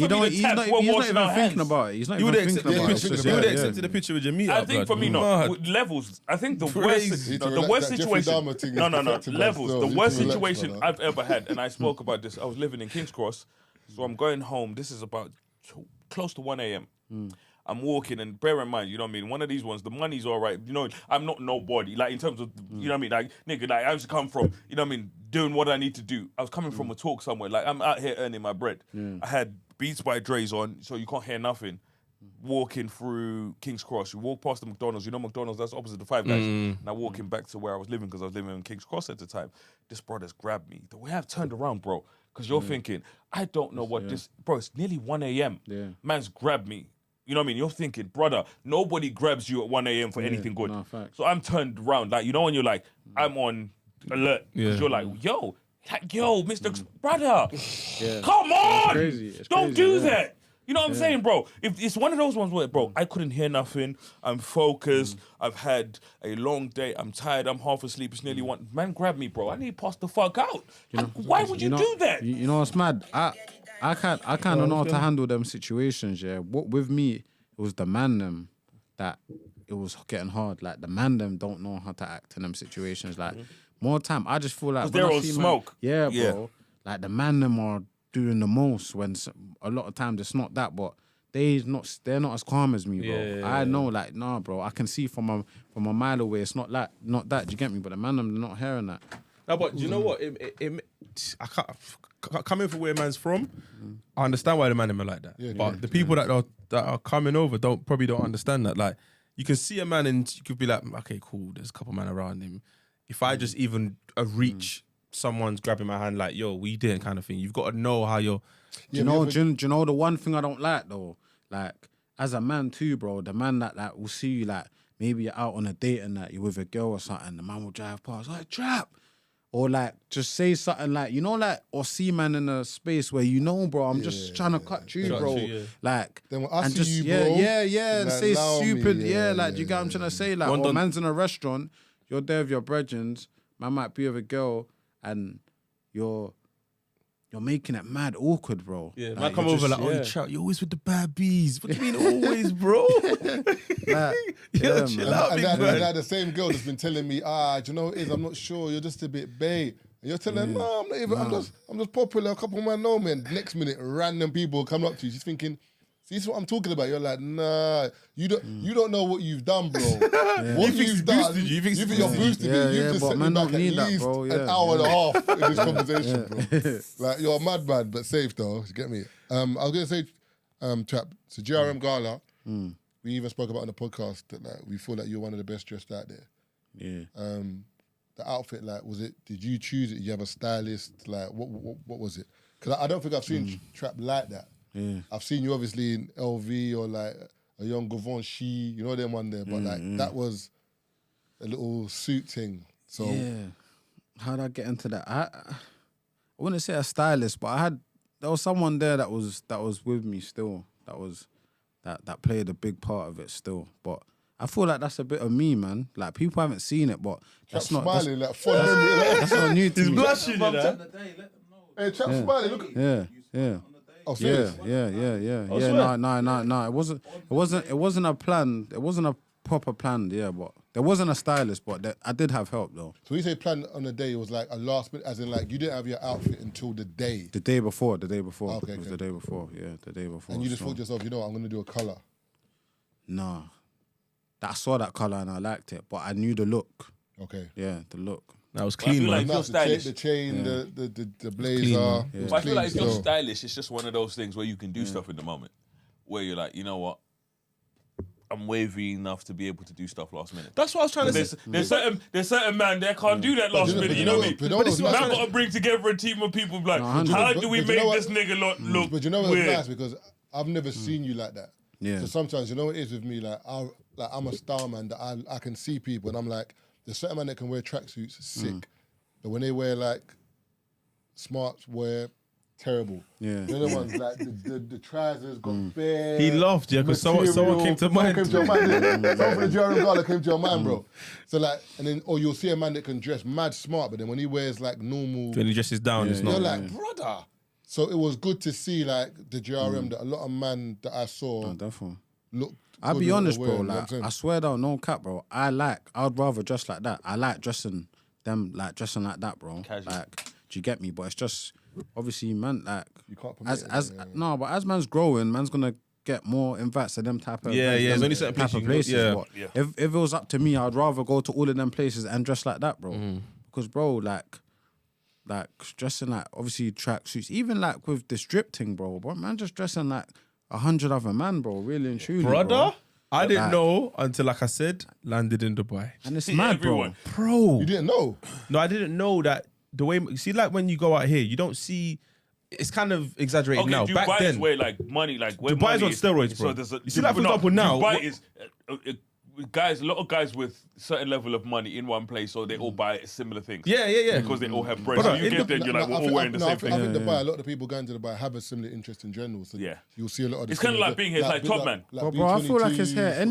to tap. We're washing our hands. He's not even thinking about it. You would have accepted a picture with your meat. I think for me, no. Levels. I think the worst situation. No. Levels. The worst situation I've ever had, and I spoke about this. I was living in King's Cross, so I'm going home. This is about close to 1 a.m. I'm walking, and bear in mind, you know what I mean, one of these ones, the money's all right. You know, I'm not nobody. Like, in terms of, you know what I mean, like, nigga, like, I used to come from, you know what I mean, doing what I need to do. I was coming from a talk somewhere. Like, I'm out here earning my bread. I had Beats by Dre's on, so you can't hear nothing. Walking through King's Cross, you walk past the McDonald's. You know McDonald's, that's opposite the Five Guys. And I'm walking back to where I was living, because I was living in King's Cross at the time. This brother's grabbed me. The way I've turned around, bro, because you're thinking, I don't know what this... Bro, it's nearly 1 a.m. Man's grabbed me. You know what I mean? You're thinking, brother, nobody grabs you at 1 a.m. for anything good. No, so I'm turned around. Like, you know when you're like, I'm on alert. Because you're like, yo, Mr. Brother, come on. It's crazy. Don't do that. You know what I'm saying, bro? If it's one of those ones where, bro, I couldn't hear nothing. I'm focused. I've had a long day. I'm tired. I'm half asleep. It's nearly one. Man, grab me, bro. I need to pass the fuck out. Why would you do that? You know what's mad? I kind of know how to handle them situations. Yeah, what with me, it was the man them that it was getting hard. Like the man them don't know how to act in them situations. Like more time, I just feel like when they're I on see smoke. Man, yeah, bro. Like the man them are doing the most when a lot of times it's not that, but they're not as calm as me, bro. I know, like, nah, bro. I can see from a mile away. It's not that. Do you get me? But the man them, they're not hearing that. No, but do you know what? I can't coming from where man's from. I understand why the man them are like that. But the people that are coming over probably don't understand that. Like, you can see a man and you could be like, okay, cool. There's a couple man around him. If I just even reach, someone's grabbing my hand like, yo, we did kind of thing. You've got to know how you're. Do you know the one thing I don't like though? Like, as a man too, bro, the man that will see you, like, maybe you're out on a date and that you're with a girl or something, the man will drive past, like, trap. Or like, just say something like, you know, like, or see man in a space where you know, bro, I'm just trying to cut you, bro. Like, then when I and see just, you, bro, and like, say allow stupid, me, like, do you get what I'm trying to say? Like, or man's in a restaurant, you're there with your brethrens, man might be with a girl, and you're making it mad awkward, bro. Yeah, like, man come over like, oh, you chat, you're always with the bad bees. What do you mean always, bro? Chill out, big man. Like the same girl that's been telling me, do you know what it is? I'm not sure. You're just a bit bae. And you're telling her, no, I'm not even. I'm just popular. A couple of man know me. And next minute, random people come up to you. She's thinking, see, this is what I'm talking about. You're like, nah, you don't know what you've done, bro. What you've done, you think you're boosted me. You've just set me back at least an hour and a half in this conversation, bro. Like, you're a madman, but safe though. You get me? I was gonna say, Trap. So GRM Gala, we even spoke about on the podcast that like we feel like you're one of the best dressed out there. Yeah. The outfit, like, did you choose it? Did you have a stylist? Like, what was it? Because I don't think I've seen Trap like that. Yeah. I've seen you obviously in LV or like a young Givenchy, you know them one there, but like that was a little suit thing. So how'd I get into that? I wouldn't say a stylist, but there was someone there that was with me still. That played a big part of it still. But I feel like that's a bit of me, man. Like, people haven't seen it, but that's not smiling, like fun memory. that's not new to me. He's blushing, you know. Hey, Trap smiling, look at Yeah. Oh, serious? Yeah. No. It wasn't a plan. It wasn't a proper plan. Yeah, but there wasn't a stylist. But I did have help though. So when you say plan on the day, it was like a last minute, as in like you didn't have your outfit until the day. The day before. Okay, it was the day before. Yeah, the day before. And you just thought to yourself, you know what, I'm gonna do a colour. Nah, I saw that color and I liked it, but I knew the look. Okay. Yeah, the look. That was clean, I feel man. like you're stylish. The chain, the blazer. clean, man. it was But I feel clean like if you're still. stylish, it's just one of those things where you can do stuff in the moment. Where you're like, you know what? I'm wavy enough to be able to do stuff last minute. That's what I was trying to say. There's certain man that can't do that last minute. You know what I mean? But this is what Man I'm got to bring together a team of people. Like, how do we but you know make what? this nigga look But you know what's weird? nice, because I've never seen you like that. Yeah. So sometimes, you know what it is with me, like I'm a star man that I can see people and I'm like, there's certain man that can wear tracksuits, sick. But when they wear like smart wear, terrible. Yeah. The other ones, like the trousers got bare. He laughed, yeah, because someone came to Someone mind. came to your mind. Someone from the GRM Gala came to your mind, bro. So like, and then, or you'll see a man that can dress mad smart, but then when he wears like normal, When he dresses down, it's you're not. like, brother. So it was good to see like the GRM that a lot of man that I saw Definitely. looked. I'll good be in what honest, they bro. wear, you know what I'm Like, saying? I swear down, no cap, bro. I'd rather dress like that. I like dressing them, like dressing like that, bro. Casual. Like, do you get me? But it's just obviously, man. Like, You can't permit it, no, but as man's growing, man's gonna get more invites to them type of Yeah, events, yeah, them there's only certain type of places you can go- places. But if it was up to me, I'd rather go to all of them places and dress like that, bro. Mm-hmm. Because, bro, like dressing like obviously tracksuits, even like with the strip thing, bro. But man, just dressing like 100 other man, bro. Really and truly, Brother, bro. I didn't Like- know until, like I said, landed in Dubai. And it's mad, bro. Everyone. Bro. You didn't know. No, I didn't know that the way, you see, like when you go out here, you don't see, it's kind of exaggerated Okay, now. Dubai Back is then, where like money, like where Dubai's money on is- steroids, bro. So there's a, You see, like, for no, example, now, Dubai what- is guys, a lot of guys with certain level of money in one place, so they all buy similar things. Yeah. Because they all have bread. So you get there, you're like, we're all wearing the same thing. I think Dubai, a lot of the people going to Dubai have a similar interest in general. So Yeah. you'll see a lot of. It's kind of like being here, it's like Top Man. But bro, I feel like it's here.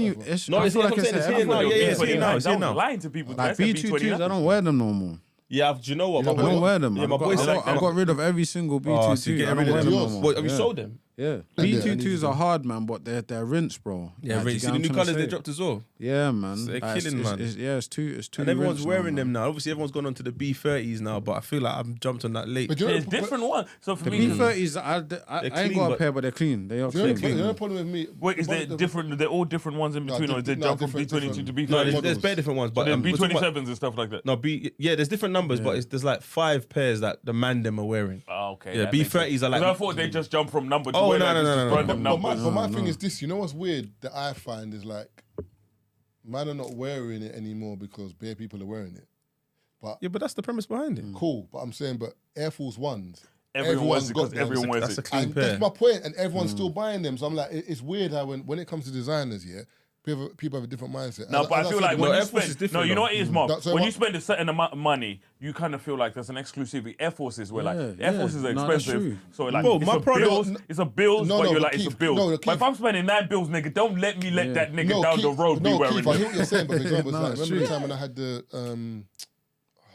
No, I it's feel here. like it's It's here. here now. Yeah, it's here now. It's here I was now. lying to people. Like I said B22s, I don't wear them no more. Yeah, do you know what? You My don't I don't boy, wear them. Yeah, Man. my boys like I got rid of every single B22. so you get I don't rid of wear them no yours. more. What, have you Yeah. sold them? Yeah, Yeah. B22s are hard, man, but they're rinsed, bro. Yeah, Like, do you you see get the what new I'm trying colours to they say? dropped as well. Yeah, man. They're Like, killing, man. It's too. And everyone's rinsed wearing now, them man. now. Obviously, everyone's gone on to the B30s now, but I feel like I've jumped on that late. But you know, There's different ones. So for The me, B30s, I ain't clean, got a but- pair, but they're clean. They are you know, clean. you know the problem with me. wait, is there different? They're all different ones in between, or is there jump from B22 to B30? No, there's models. bare different ones, but There's we're talking about- B27s and stuff like that. No, there's different numbers, but there's like 5 pairs that the man them are wearing. Oh, okay. Yeah, that makes B30s sense. are like- 'Cause I thought they just jump from number to Oh, where no, like no, just no, no, random But numbers. my thing is this. You know what's weird that I find is like, man are not wearing it anymore because bare people are wearing it. But Yeah, but that's the premise behind it. cool. But I'm saying, but Air Force Ones. Everyone wears it because them. everyone wears That's a it. clean And pair. that's my point, and everyone's still buying them. So I'm like, it's weird how when it comes to designers, yeah, people have a different mindset. No, As- but as I feel said, like no, when you Air Force is spend, different no, you know though. what it is, Mark. No, so When what- you spend a certain amount of money, you kind of feel like there's an exclusivity. Air Forces were like, Yeah, Air yeah. Forces are No, that's expensive, true. so like, Bro, it's my a product- bills, it's a bills, No, but no, you're but like, it's a Keith, bills. no, But Keith- if I'm spending 9 bills, nigga, don't let me let that nigga down the Keith, road be no, wearing Keith, I hear them. what you're saying, but for example, No, it's like, it's remember the true. time when I had the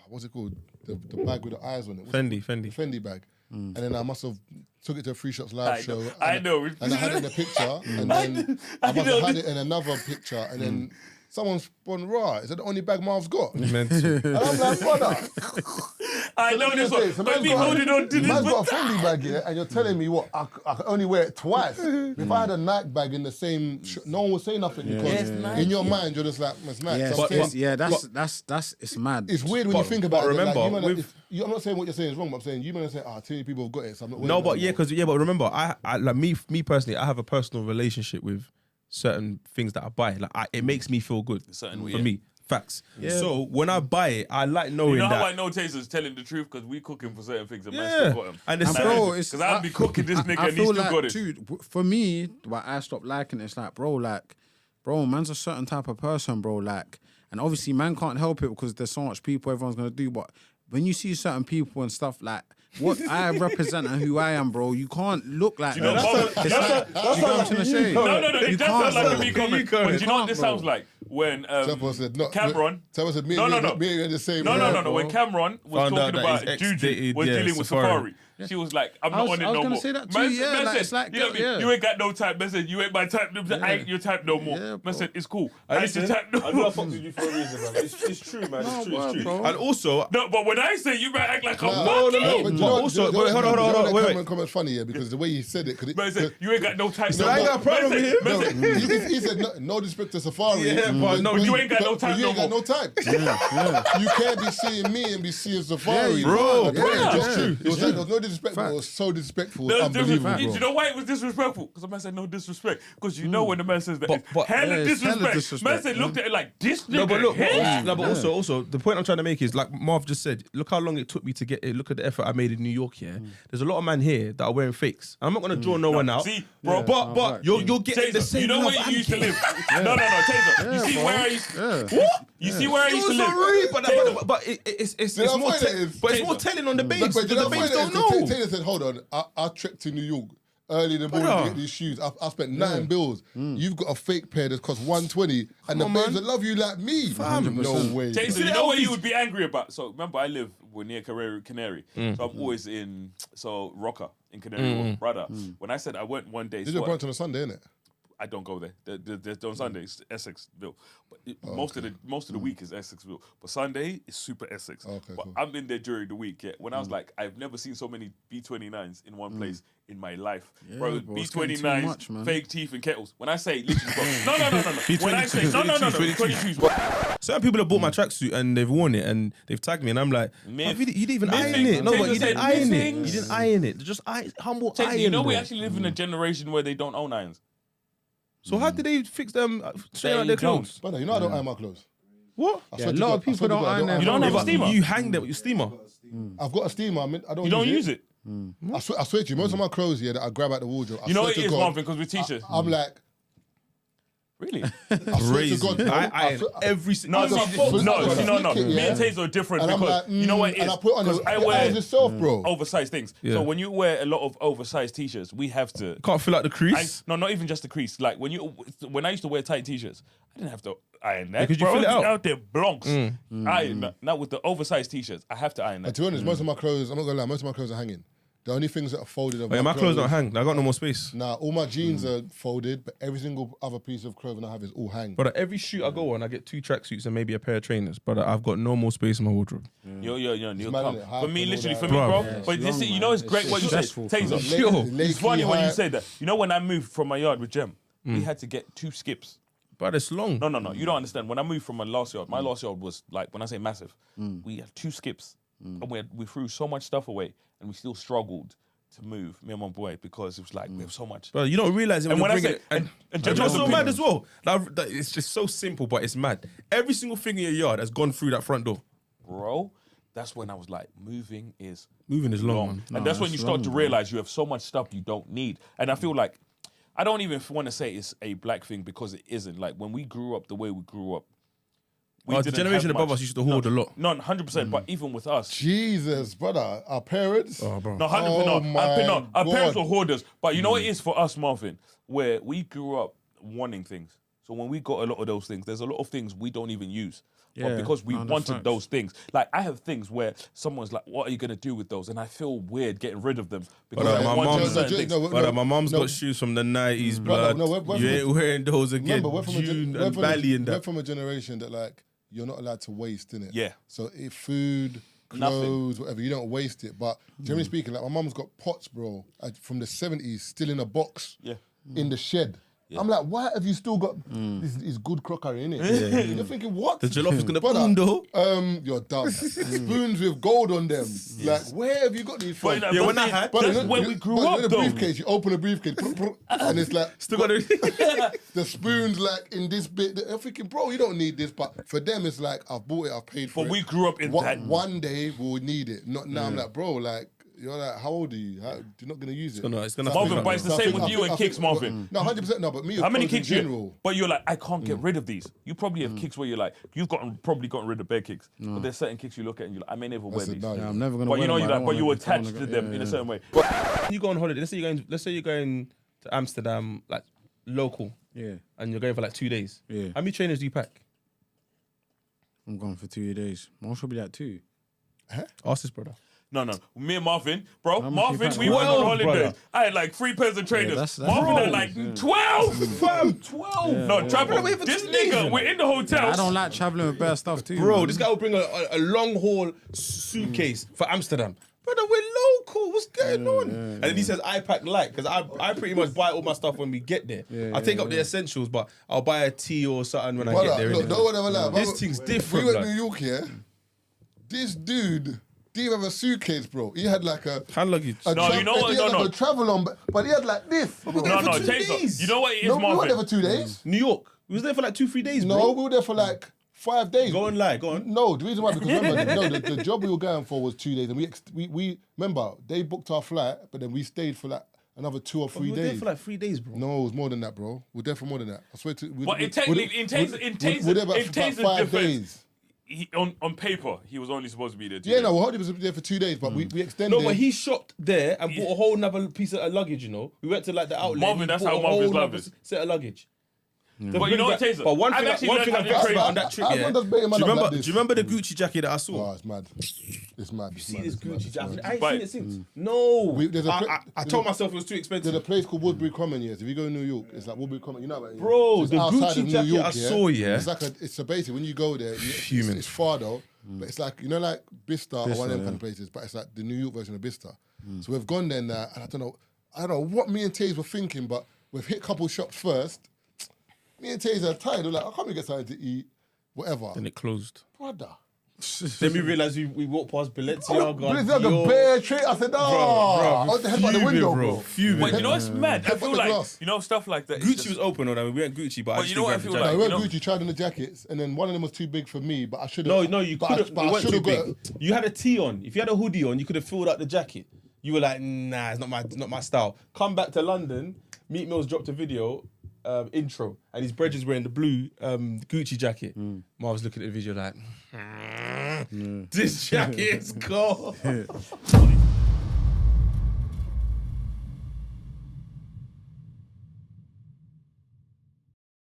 what's it called, the bag with the eyes on it, What's Fendi, it? Fendi. The Fendi bag, and then I must have took it to a Free Shops live I show. know, and I know. And I had it in a picture, and then I must have had it in another picture, and then someone spun raw. Is that the only bag Marv's got? And Mental. I'm like, brother. I know this one. So But me holding on to this man's one. got a Fendi bag here, and you're telling me what? I can only wear it twice. If I had a Nike bag in the same, no one would say nothing because in your mind you're just like, it's Nike. Yeah, So I'm saying, that's it's mad. it's weird when you think about it. remember, Like, you man, with- I'm not saying what you're saying is wrong, but I'm saying you man are saying, too many people have got it, so I'm not wearing No, it but anymore. but remember, I like me personally, I have a personal relationship with certain things that I buy. Like it makes me feel good. Certain way, for yeah. me, facts. So when I buy it, I like knowing You know that. how I know Tazer's telling the truth? Because we cooking for certain things and man Yeah. still got him. And it's- And bro, it's Because I'll be cooking this nigga I and he feel still like, got it. dude, for me, why I stopped liking it, it's like, bro, man's a certain type of person, bro, like, and obviously, man can't help it because there's so much people everyone's gonna do, but when you see certain people and stuff like what I represent and who I am, bro, you can't look like You know, that. Bob- It's like, you know what I'm trying to say? No, it You does can't, sound like bro. a me comment. You can't. But do you know what You this can't, sounds bro. like? When Someone said, no, Cameron. Someone said, me No, and no, you- no. me and you in the same. No. When Cameron was Found out talking that about his ex Juju dated, was yeah, dealing with Safari. Safari, she was like, I'm I not was- on it I was no gonna more. say that too, Man yeah, said- like, it's like, you know what I mean? yeah. You ain't got no type. Man said, you ain't my type. I ain't your type no more. Yeah, Man bro. said, it's cool. I ain't your type no I know I more. fucked with you for a reason, man. It's true, man. No, word, bro. And also, No, but when I say you might act like a No, monkey. but you know what- also- you know wait, hold on, what- you know that wait. Cameron comment's funny, yeah, because the way he said it, could it? Man said, you ain't got no type No, no I ain't more. got a problem Man with said- him. man said, he said no disrespect to Safari. Yeah, but no, you ain't got no time You no ain't got more. no time. You can't be seeing me and be seeing Safari. Yeah, bro, Yeah, yeah, it's true. yeah. It was like, there was no disrespect, but it was so disrespectful. No, It's it's disrespectful. unbelievable, Do you bro. know why it was disrespectful? Because the man said no disrespect. Because you know when the man says that, But- it's hella yeah, it's hella disrespect. disrespect. Man said looked at it like this nigga. no, but look, here? also, the point I'm trying to make is like Marv just said. Look how long it took me to get it. Look at the effort I made in New York. Yeah, there's a lot of men here that are wearing fakes. I'm not gonna draw no one out. See, bro, but right. you're getting the Taser, same. you know love where I'm you used to getting. live? No, Taser. You see bro. where I used Yeah. What? You see where I used to You're live? so rude, but it's You know more what it is? but it's more Taser. telling on the babes. But The you know babes what don't know. Taylor said, hold on, I trekked to New York early in the morning to Brother. get these shoes. I spent 9 bills. You've got a fake pair that costs 120, and the on, babes man. that love you like me. 100%. No way. Taser, see you the know what LVs? you would be angry about? So remember, I live near Canary. So I'm always in Rocker in Canary Wharf, brother. When I said I went one day, This is a brunch on a Sunday, innit? I don't go there. There's on Sunday it's Essexville, but most of the week is Essexville. But Sunday is super Essex. Okay, but cool. I'm in there during the week. Yeah, when I was like, I've never seen so many B29s in one place in my life, bro. bro, it's getting too much, B29s, man. fake teeth and kettles. When I say literally, bro, no. When I say no, 22s. Certain people have bought my tracksuit and they've worn it and they've tagged me and I'm like, Myth. you didn't even Mything. iron it. No, but Taser you said didn't iron it. mythings. You didn't iron it. Just humble iron. You know, we bro. actually live in a generation where they don't own irons. So how did they fix them? Straight out They their don't. clothes. But no, you know I don't iron my clothes. What? I Yeah, swear a to lot God, of people I swear to don't God, I iron their You don't have a But steamer. You hang them with your steamer. I've got a steamer. I don't You don't use it. I swear to you, most of my clothes here that I grab out the wardrobe. I You know swear what to it is God, one thing because with t-shirts. I'm like, Really? I swear to God, bro, I iron every single. No, As a see, footballer, no, I see, no. flick it, Me and yeah. Taser are different And I'm because like, you know what it is? and I put on Because I the wear eyes yourself, bro. oversized things. Yeah. So when you wear a lot of oversized t-shirts, we have to. Can't fill out the crease. No, not even just the crease. Like when I used to wear tight t-shirts, I didn't have to iron that. because you Bro, fill it I'd be out. there, blonks. Iron that. Now with the oversized t-shirts, I have to iron And that. to be honest, most of my clothes, I'm not gonna lie, most of my clothes are hanging. The only things that are folded are Oh, yeah, my clothes don't hang. I got no more space. Nah, all my jeans are folded, but every single other piece of clothing I have is all hang. But every shoot I go on, I get 2 tracksuits and maybe a pair of trainers. But I've got no more space in my wardrobe. You're mad, calm. innit? Hype For me, and all literally, that. for me, Bro, bro. yeah, it's But this, long, you know, it's man. great It's what you said. stressful, Taser, fam. it's funny when you Low-key say that. You know, when I moved from my yard with Jem, we had to get 2 skips. But it's long. No. You don't understand. When I moved from my last yard was like, when I say massive, we had 2 skips. And we threw so much stuff away and we still struggled to move, me and my boy, because it was like, we have so much. But you don't realize it when And you're when I bringing say- it. And and you know what's so Jim- mad as well? That it's just so simple, but it's mad. Every single thing in your yard has gone through that front door. Bro, that's when I was like, moving is Moving is long, man. And that's when you it's start long, to man. realize you have so much stuff you don't need. And I feel like, I don't even want to say it's a black thing because it isn't. Like when we grew up the way we grew up, we The didn't generation have above much. us used to hoard a lot. No, 100%. But even with us, Jesus, brother, our parents. Oh, bro. no, 100%. Oh no, my our parents were God. hoarders. But you know what it is for us, Marvin, where we grew up wanting things. So when we got a lot of those things, there's a lot of things we don't even use. But Yeah, because we no, that's wanted facts. those things. Like I have things where someone's like, what are you going to do with those? And I feel weird getting rid of them because But, I my wanted mum's- certain things. But my mum's no. got shoes from the 90s, Brother, blood. no, we're You from ain't wearing those again. Remember, we're from, June we're and from Bally and we're that. from a generation that like you're not allowed to waste, innit? Yeah. So if food, clothes, whatever, you don't waste it. But generally speaking, like my mum's got pots, bro, from the 70s, still in a box, Yeah. in the shed. I'm like, why have you still got this is good crockery in it? You're thinking, what? The jollof is gonna Brother, boom though. You're dumb. Spoons with gold on them. Like, where have you got these from? But, Yeah, but when I see, had- that's you know- where you- we grew but up, in the though. briefcase, you open a briefcase, and it's like Still got it. the spoons like in this bit. I'm thinking, bro, you don't need this, but for them, it's like I've bought it, I've paid for But it. we grew up in that. One day we'll need it. Not now. I'm like, bro, like you're like, how old are you? You're not gonna use it. It's gonna Marvin, fill but up, it's bro. the same with you and kicks, Marvin. No, 100%. No, but me. How many clothes in kicks you? general? But you're like, I can't get rid of these. You probably have kicks where you're like, probably gotten rid of bare kicks. But there's certain kicks you look at and you're like, I may never wear said these. no. Yeah, I'm never gonna. But you wear know, them, you I like, don't but you wanna- attached I don't to wanna- them in a yeah. certain way. You go on holiday. Let's say you're going to Amsterdam, like local, Yeah, and you're going for like 2 days. Yeah. How many trainers do you pack? I'm going for 2 days. Mine should be like 2. Ask this brother. No. Me and Marvin, bro. much Marvin, you we pack? went on 12, holidays. brother. I had like 3 pairs of trainers. that's Marvin had bro. like 12. Fam, 12. No, traveling away for this 2 days, nigga, man. we're in the hotel. I don't like traveling with bare stuff too. Bro, man. this guy will bring a long haul suitcase for Amsterdam. Brother, we're local. What's going on? And then he says, I pack light, because I pretty much buy all my stuff when we get there. I take up the essentials, but I'll buy a tea or something when I get there. Look, innit? no one ever like. This thing's different, We went blood. to New York, yeah. This dude didn't have a suitcase, bro. He had like a. Hand luggage. No, you know what? He had No. like a travel on, but he had like this. No, for 2 Taser. days. You know what it is, No, we were there Marvin? for 2 days. New York. We was there for like 2-3 days, No, bro. we were there for like 5 days. Go and lie, go on. No, the reason why, because remember, the job we were going for was 2 days, and we remember they booked our flight, but then we stayed for like another 2 or 3 We were there days. for like 3 days, bro. No, it was more than that, bro. We're there for more than that. I swear to. But in Taser's we're there about defense, 5 days. on paper, he was only supposed to be there 2 Yeah, days. no, we was there for 2 days, but we extended. No, but he shopped there and bought a whole nother piece of luggage, you know. We went to like the outlet. Marvin, he that's bought how a Marvin's whole life nother is. set of luggage. But you know what, Taser? But one I've thing, actually one learned thing how I to got trade. about on that trip, Everyone yeah. does better man Do up you like this. remember the Gucci jacket that I saw? Oh, it's mad. It's mad. It's See mad. this it's mad, Gucci it's jacket. mad. I ain't But- seen it since. No. there's a I told myself it was too There's expensive. a place called Woodbury Common, yes. If you go to New York, it's like Woodbury Common. You know about it? Bro, It's the outside Gucci of New jacket York, I saw, yeah. It's like it's so basically when you go there, Fuming. it's far though, but it's like, you know, like Bista or one of them yeah. kind of places, but it's like the New York version of Bista. So we've gone there now, and I don't know what me and Taze were thinking, but we've hit a couple shops first. Me and Taze are tired. We're like, I can't we get something to eat, whatever. And it closed. Brother. Then we realised we walked past Balenciaga. But it's like a Dior. bare tray. I said, Bro, I want to head by the fuming, window, bro. bro. Fuming. But you know what's mad? I Head feel by the like, glass. you know, stuff like that. it's Gucci just- was open, or we weren't Gucci, but I But just you know what I still feel grabbed the No, like? we you went know- Gucci, tried on the jackets, and then one of them was too big for me, but I should have. No, you could have. But It I weren't should too have got. big. You had a tee on. If you had a hoodie on, you could have filled out the jacket. You were like, nah, it's not my style. Come back to London. Meat Mills dropped a video. intro, and his brethren's wearing the blue Gucci jacket. Marv's looking at the video like, this jacket is cold.